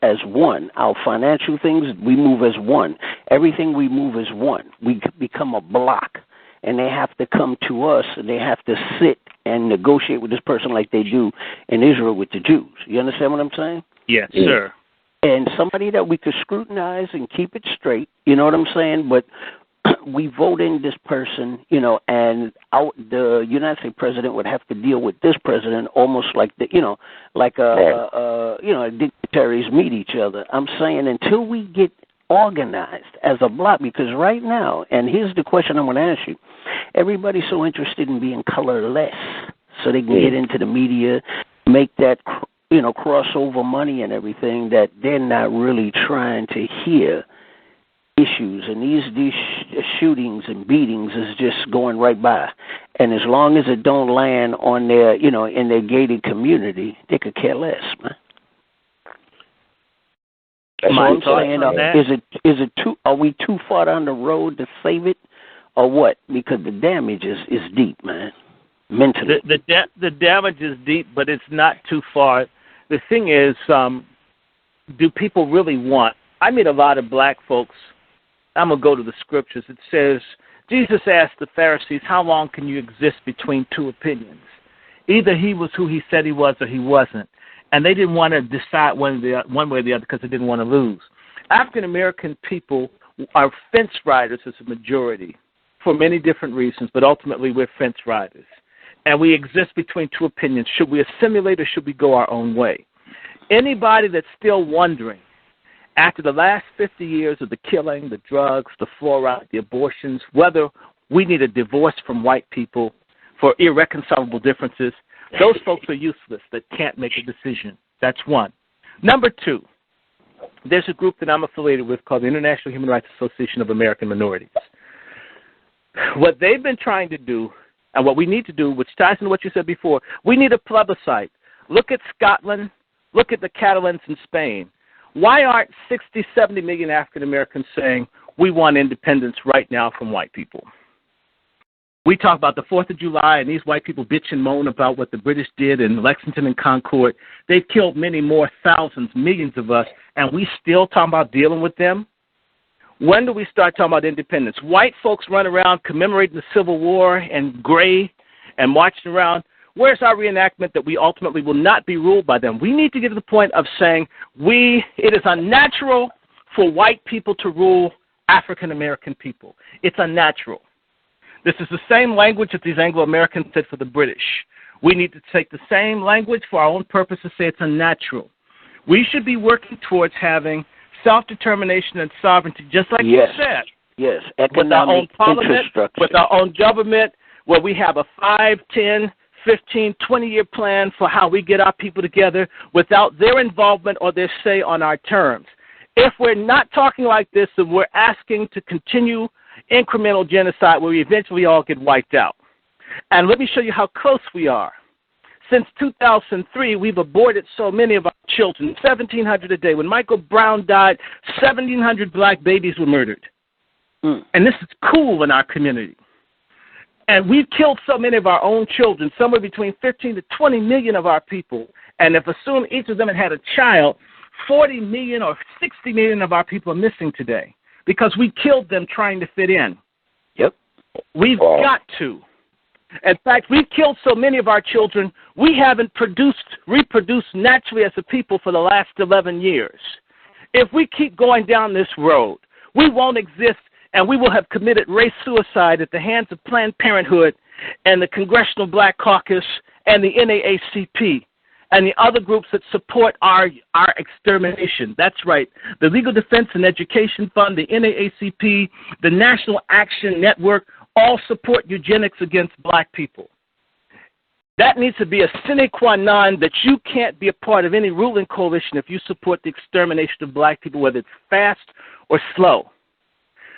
as one. Our financial things, we move as one. Everything we move as one. We become a block, and they have to come to us, and they have to sit and negotiate with this person like they do in Israel with the Jews. You understand what I'm saying? Yes, sir. And somebody that we could scrutinize and keep it straight, you know what I'm saying? But we vote in this person, you know, and the United States president would have to deal with this president almost like dignitaries meet each other. I'm saying until we get organized as a block, because right now, and here's the question I'm going to ask you, everybody's so interested in being colorless so they can get into the media, make that, you know, crossover money and everything, that they're not really trying to hear issues, and these shootings and beatings is just going right by. And as long as it don't land on their, you know, in their gated community, they could care less, man. That's what I'm saying. Are we too far down the road to save it, or what? Because the damage is deep, man. Mentally, the damage is deep, but it's not too far. The thing is, do people really want? I meet a lot of black folks. I'm going to go to the scriptures. It says, Jesus asked the Pharisees, how long can you exist between two opinions? Either he was who he said he was or he wasn't. And they didn't want to decide one way or the other because they didn't want to lose. African-American people are fence riders as a majority for many different reasons, but ultimately we're fence riders. And we exist between two opinions. Should we assimilate or should we go our own way? Anybody that's still wondering, after the last 50 years of the killing, the drugs, the fluoride, the abortions, whether we need a divorce from white people for irreconcilable differences, those folks are useless that can't make a decision. That's one. Number two, there's a group that I'm affiliated with called the International Human Rights Association of American Minorities. What they've been trying to do, and what we need to do, which ties into what you said before, we need a plebiscite. Look at Scotland. Look at the Catalans in Spain. Why aren't 60, 70 million African Americans saying we want independence right now from white people? We talk about the 4th of July, and these white people bitch and moan about what the British did in Lexington and Concord. They've killed many more thousands, millions of us, and we still talking about dealing with them? When do we start talking about independence? White folks run around commemorating the Civil War and gray and marching around. Where's our reenactment that we ultimately will not be ruled by them? We need to get to the point of saying it is unnatural for white people to rule African-American people. It's unnatural. This is the same language that these Anglo-Americans said for the British. We need to take the same language for our own purpose to say it's unnatural. We should be working towards having self-determination and sovereignty, just like you said. Yes, economic with our own parliament, with our own government, where we have a 5, 10, 15, 20-year plan for how we get our people together without their involvement or their say on our terms. If we're not talking like this, then we're asking to continue incremental genocide where we eventually all get wiped out. And let me show you how close we are. Since 2003, we've aborted so many of our children, 1,700 a day. When Michael Brown died, 1,700 black babies were murdered. And this is cool in our community. And we've killed so many of our own children, somewhere between 15 to 20 million of our people. And if assume each of them had a child, 40 million or 60 million of our people are missing today because we killed them trying to fit in. Yep. We've got to. In fact, we've killed so many of our children, we haven't reproduced naturally as a people for the last 11 years. If we keep going down this road, we won't exist, and we will have committed race suicide at the hands of Planned Parenthood and the Congressional Black Caucus and the NAACP and the other groups that support our extermination. That's right. The Legal Defense and Education Fund, the NAACP, the National Action Network, all support eugenics against black people. That needs to be a sine qua non that you can't be a part of any ruling coalition if you support the extermination of black people, whether it's fast or slow.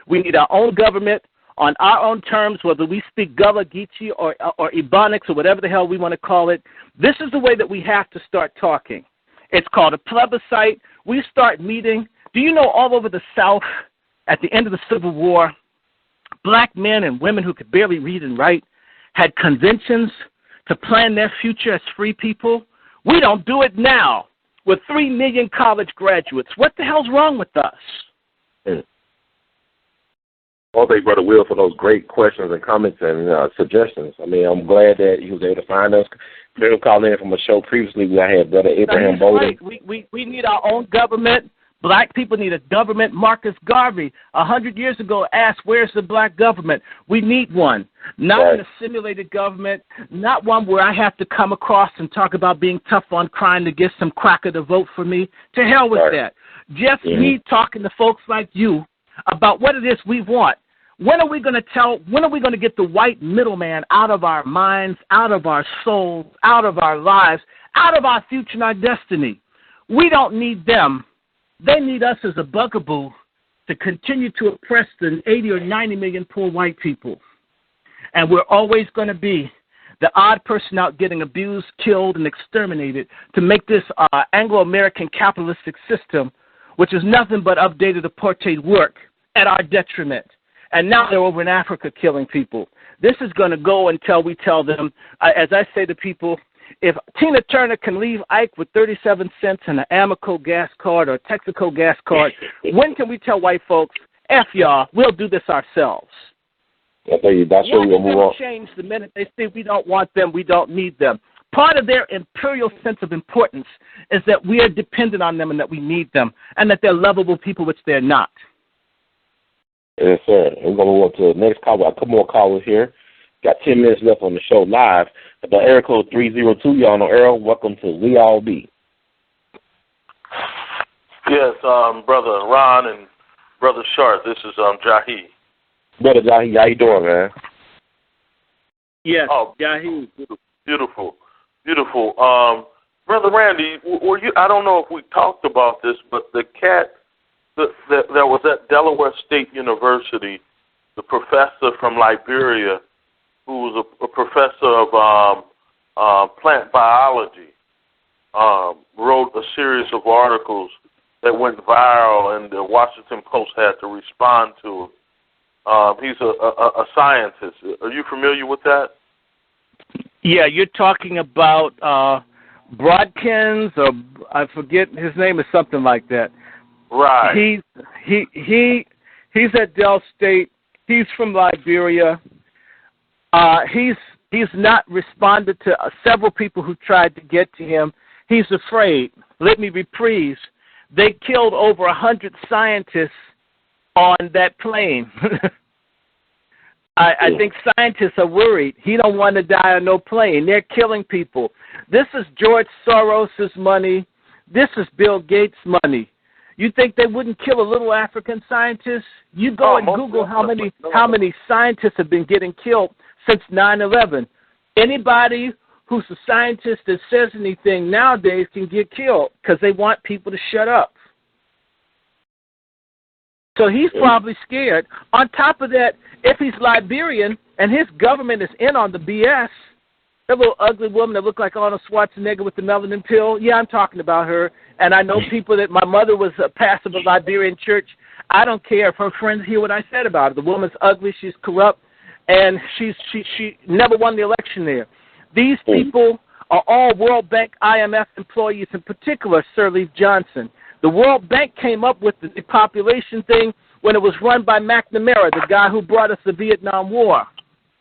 We need our own government on our own terms, whether we speak Gullah, Geechee, or Ebonics, or whatever the hell we want to call it. This is the way that we have to start talking. It's called a plebiscite. We start meeting. Do you know all over the South, at the end of the Civil War, black men and women who could barely read and write had conventions to plan their future as free people? We don't do it now with 3 million college graduates. What the hell's wrong with us? Well, thank you, Brother Will, for those great questions and comments and suggestions. I mean, I'm glad that he was able to find us. People calling in from a show previously. We had Brother Abraham Bowden. Right. We need our own government. Black people need a government. Marcus Garvey, 100 years ago, asked, where's the black government? We need one. Not an assimilated government, not one where I have to come across and talk about being tough on crime to get some cracker to vote for me. To hell with that. Just me talking to folks like you about what it is we want. When are we going to get the white middleman out of our minds, out of our souls, out of our lives, out of our future and our destiny? We don't need them. They need us as a bugaboo to continue to oppress the 80 or 90 million poor white people. And we're always going to be the odd person out getting abused, killed, and exterminated to make this Anglo-American capitalistic system, which is nothing but updated apartheid work, at our detriment. And now they're over in Africa killing people. This is going to go until we tell them, as I say to people, if Tina Turner can leave Ike with 37 cents and an Amoco gas card or a Texaco gas card, when can we tell white folks, F y'all, we'll do this ourselves? I tell you, that's where we'll move on. Change the minute they say we don't want them, we don't need them. Part of their imperial sense of importance is that we are dependent on them and that we need them, and that they're lovable people, which they're not. Yes, sir. We're going to move on to the next call. We got a couple more callers here. Got 10 minutes left on the show live. The area code 302, y'all know Earl. Welcome to We All Be. Yes, Brother Ron and Brother Sharp, this is Jahi. Brother Jahi, how you doing, man? Yes, Jahi. Beautiful. Brother Randy, were you? I don't know if we talked about this, but the cat that was at Delaware State University, the professor from Liberia, who was a professor of plant biology, wrote a series of articles that went viral, and the Washington Post had to respond to it. He's a scientist. Are you familiar with that? Yeah, you're talking about Brodkins, or I forget his name is something like that. Right. He's at Del State. He's from Liberia. He's not responded to several people who tried to get to him. He's afraid. Let me reprise. They killed over 100 scientists on that plane. I think scientists are worried. He don't want to die on no plane. They're killing people. This is George Soros's money. This is Bill Gates' money. You think they wouldn't kill a little African scientist? You go and Google how many scientists have been getting killed since 9/11. Anybody who's a scientist that says anything nowadays can get killed because they want people to shut up. So he's probably scared. On top of that, if he's Liberian and his government is in on the BS, that little ugly woman that looked like Arnold Schwarzenegger with the melanin pill, yeah, I'm talking about her. And I know people that my mother was a pastor of a Liberian church. I don't care if her friends hear what I said about her. The woman's ugly, she's corrupt, and she never won the election there. These people are all World Bank, IMF employees, in particular Sirleaf Johnson. The World Bank came up with the depopulation thing when it was run by McNamara, the guy who brought us the Vietnam War.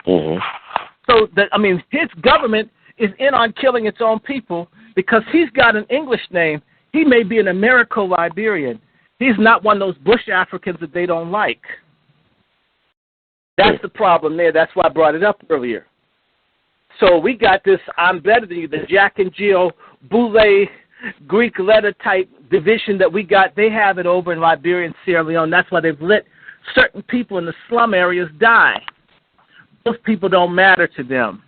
So, his government is in on killing its own people because he's got an English name. He may be an Americo-Liberian. He's not one of those bush Africans that they don't like. That's the problem there. That's why I brought it up earlier. So we got this I'm better than you, the Jack and Jill Boule Greek letter type division that we got. They have it over in Liberia and Sierra Leone. That's why they've let certain people in the slum areas die. Those people don't matter to them.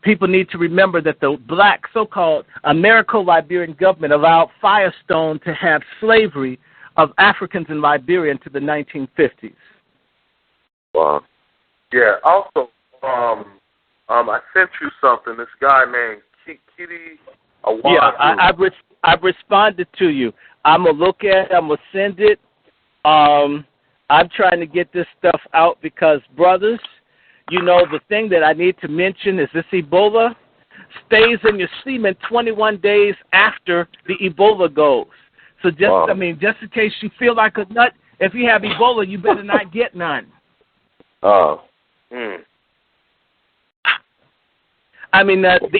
People need to remember that the black so-called Americo-Liberian government allowed Firestone to have slavery of Africans in Liberia into the 1950s. Wow. Yeah, also, I sent you something. This guy named Kitty Awadu. Yeah, I've responded to you. I'm going to look at it. I'm going to send it. I'm trying to get this stuff out because, brothers, you know, the thing that I need to mention is this Ebola stays in your semen 21 days after the Ebola goes. So just in case you feel like a nut, if you have Ebola, you better not get none. The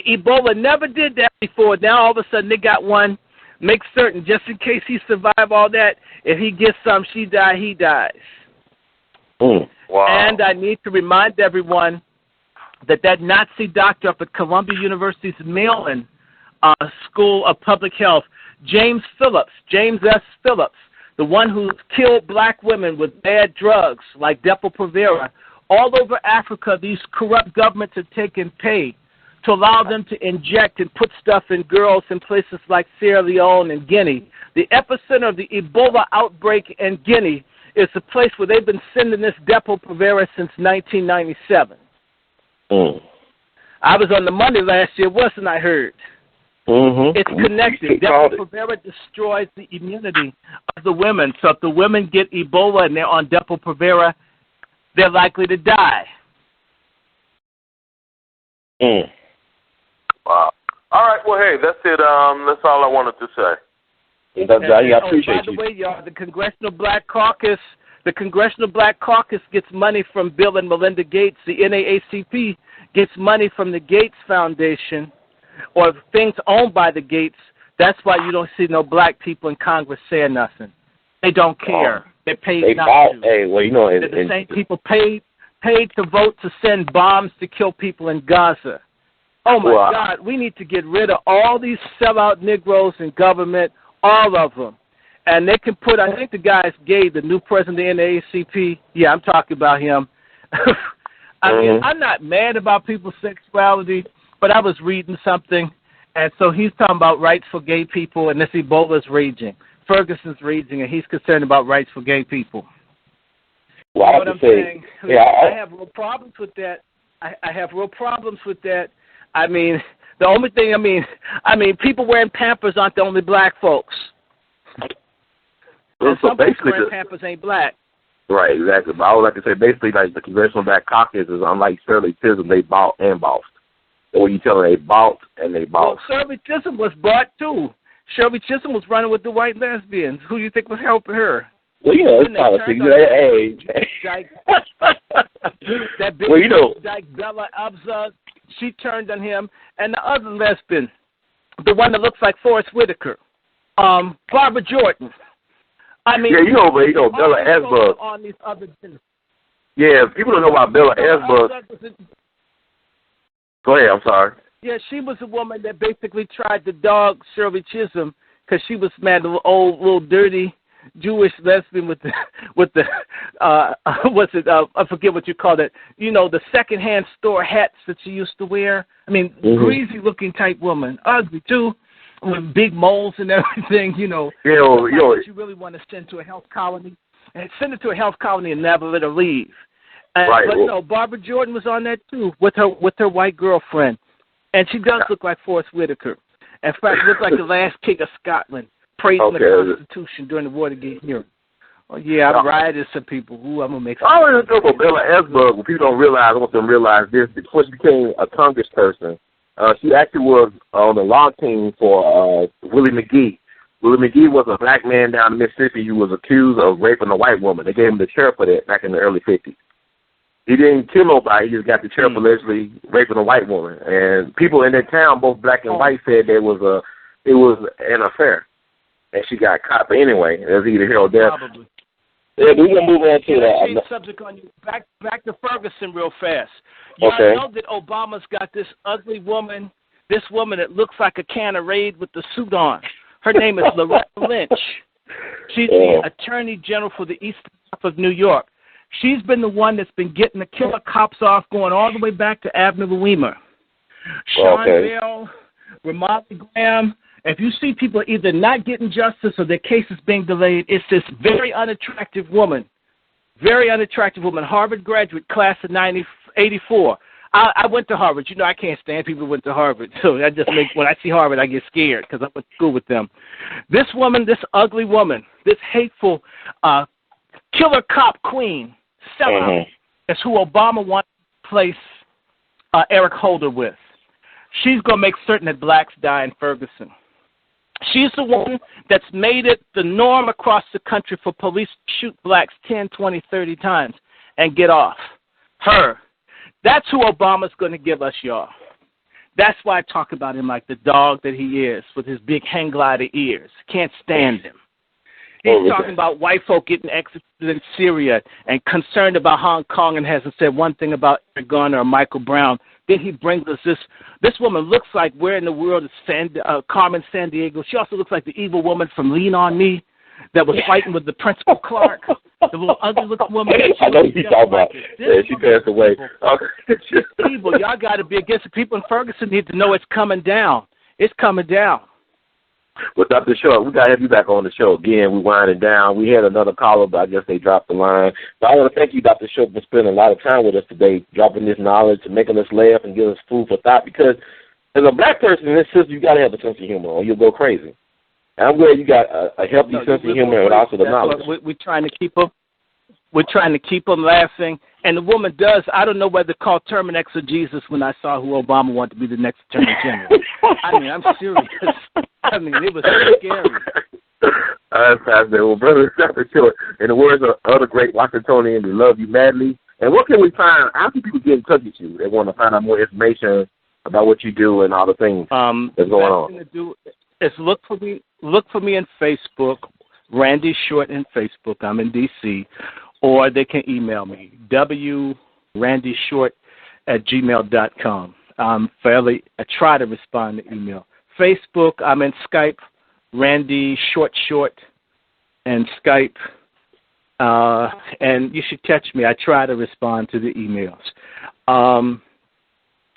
Ebola never did that before. Now all of a sudden they got one. Make certain, just in case he survived all that, if he gets some, she die, he dies. Wow. And I need to remind everyone that Nazi doctor up at Columbia University's Maryland School of Public Health, James S. Phillips, the one who killed black women with bad drugs like Depo-Provera, all over Africa, these corrupt governments have taken pay to allow them to inject and put stuff in girls in places like Sierra Leone and Guinea. The epicenter of the Ebola outbreak in Guinea is the place where they've been sending this Depo-Provera since 1997. I was on the money last year, wasn't I, Heard? It's connected. Depo-Provera destroys the immunity of the women. So if the women get Ebola and they're on Depo-Provera, they're likely to die. Wow. All right. Well, hey, that's it. That's all I wanted to say. I appreciate you. By the way, y'all, the Congressional Black Caucus gets money from Bill and Melinda Gates. The NAACP gets money from the Gates Foundation or things owned by the Gates. That's why you don't see no black people in Congress saying nothing. They don't care. They're paid not to. Hey, well, you know, they're the same people paid to vote to send bombs to kill people in Gaza. Oh, my God, we need to get rid of all these sellout Negroes in government, all of them. And they can put, I think the guy's gay, the new president of the NAACP. Yeah, I'm talking about him. mean, I'm not mad about people's sexuality, but I was reading something, and so he's talking about rights for gay people, and this Ebola's raging. Ferguson's raging, and he's concerned about rights for gay people. Well, you know what I'm saying? I have real problems with that. I have real problems with that. I mean, the only thing, people wearing Pampers aren't the only black folks. Well, so some people wearing Pampers ain't black. Right, exactly. But I would like to say, basically, like the Congressional Black Caucus is unlike Shirley Chisholm. They bought and bossed. So when you tell them they bought and they bossed. Well, Shirley Chisholm was bought too. Shirley Chisholm was running with the white lesbians. Who do you think was helping her? Well, you know, it's politics. That big dyke Bella Abzug, she turned on him, and the other lesbian, the one that looks like Forrest Whitaker, Barbara Jordan. I mean, yeah, you know Bella Abzug. On these other yeah, people don't know about Bella Abzug. Go ahead, I'm sorry. Yeah, she was a woman that basically tried to dog Shirley Chisholm because she was mad, old, little dirty Jewish lesbian with the I forget what you call it. You know, the secondhand store hats that she used to wear. I mean, greasy looking type woman, ugly too, with big moles and everything. You know, what you really want to send to a health colony, and send it to a health colony and never let her leave. Right. But no, Barbara Jordan was on that too with her white girlfriend, and she does look like Forrest Whitaker. In fact, looked like the last king of Scotland. Praising the Constitution during the Watergate hearing. Oh, yeah, I'm riotous to people. Ooh, I'm going to make some. I always go for Bella Esberg. What people don't realize, I want them to realize this. Before she became a congressperson, she actually was on the law team for Willie McGee. Willie McGee was a black man down in Mississippi who was accused of raping a white woman. They gave him the chair for that back in the early 50s. He didn't kill nobody. He just got the chair for allegedly raping a white woman. And people in that town, both black and white, said it was an affair. And she got caught. But anyway, it was either here or there. Probably. Yeah, we're going to move on to that. Change subject on you. Back to Ferguson real fast. Y'all know that Obama's got this ugly woman, this woman that looks like a can of Raid with the suit on. Her name is Loretta Lynch. She's the Attorney General for the eastern half of New York. She's been the one that's been getting the killer cops off, going all the way back to Abner Louima. Sean Bell, Ramali Graham. If you see people either not getting justice or their cases being delayed, it's this very unattractive woman, Harvard graduate, class of 1984. I went to Harvard. You know, I can't stand people who went to Harvard. So when I see Harvard, I get scared because I went to school with them. This woman, this ugly woman, this hateful killer cop queen, sellout, is who Obama wants to place Eric Holder with. She's going to make certain that blacks die in Ferguson. She's the one that's made it the norm across the country for police to shoot blacks 10, 20, 30 times and get off. Her. That's who Obama's going to give us, y'all. That's why I talk about him like the dog that he is with his big hang glider ears. Can't stand him. He's talking about white folk getting executed in Syria and concerned about Hong Kong and hasn't said one thing about Eric Garner or Michael Brown. Then he brings us this woman looks like where in the world is Carmen Sandiego. She also looks like the evil woman from Lean On Me that was fighting with the Principal Clark, the little ugly-looking woman. I know you're talking about. Yeah, she passed away. Evil. Y'all got to be against it. People in Ferguson need to know it's coming down. It's coming down. Well, Dr. Short, we got to have you back on the show again. We're winding down. We had another caller, but I guess they dropped the line. But I want to thank you, Dr. Short, for spending a lot of time with us today, dropping this knowledge and making us laugh and giving us food for thought. Because as a black person in this system, you got to have a sense of humor or you'll go crazy. And I'm glad you got a healthy sense of humor and also the knowledge. We're trying to keep them. We're trying to keep them laughing. And the woman does. I don't know whether to call Terminex or Jesus when I saw who Obama wanted to be the next Attorney General. I mean, I'm serious. I mean, it was scary. That's fascinating. Well, brother, Dr. Short, in the words of other great Washingtonians, we love you madly. And what can we find? How can people get in touch with you? They want to find out more information about what you do and all the things that's going on. The best thing to do is look for me in Facebook, Randy Short in Facebook. I'm in D.C. Or they can email me, wrandyshort@gmail.com. I try to respond to email. Facebook, I'm in Skype, Randy Short, and Skype. And you should catch me. I try to respond to the emails.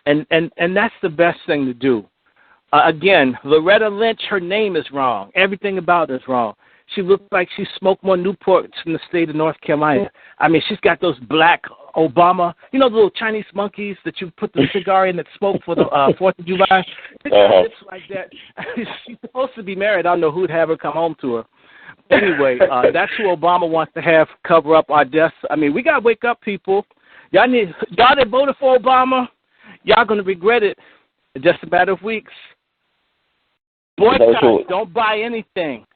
And that's the best thing to do. Again, Loretta Lynch, her name is wrong. Everything about her is wrong. She looks like she smoked more Newports from the state of North Carolina. I mean, she's got those black Obama, you know, the little Chinese monkeys that you put the cigar in that smoke for the 4th of July? She got lips like that. She's supposed to be married. I don't know who'd have her come home to her. Anyway, that's who Obama wants to have cover up our deaths. I mean, we got to wake up, people. Y'all that voted for Obama, y'all going to regret it in just a matter of weeks. Boycott, don't buy anything.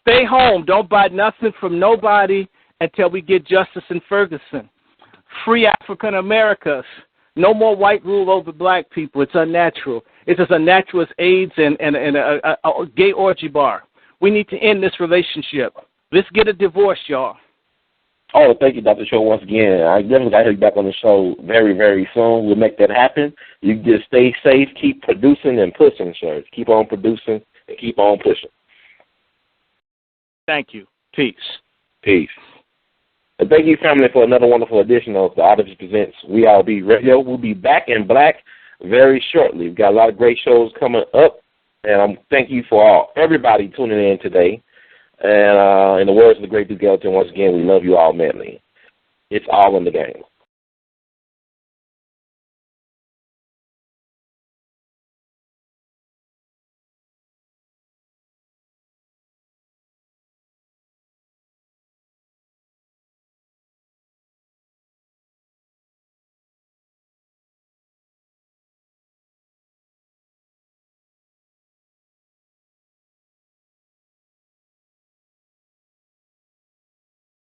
Stay home. Don't buy nothing from nobody until we get justice in Ferguson. Free African Americans. No more white rule over black people. It's unnatural. It's as unnatural as AIDS and a gay orgy bar. We need to end this relationship. Let's get a divorce, y'all. Oh, thank you, Dr. Short, once again. I definitely got to have you back on the show very, very soon. We'll make that happen. You just stay safe, keep producing and pushing, sir. Keep on producing and keep on pushing. Thank you. Peace. Peace. And thank you, family, for another wonderful edition of the Artivist Presents We All Be Radio. We'll be back in black very shortly. We've got a lot of great shows coming up, and thank you for everybody tuning in today. And in the words of the great Duke Ellington, once again, we love you all madly. It's all in the game.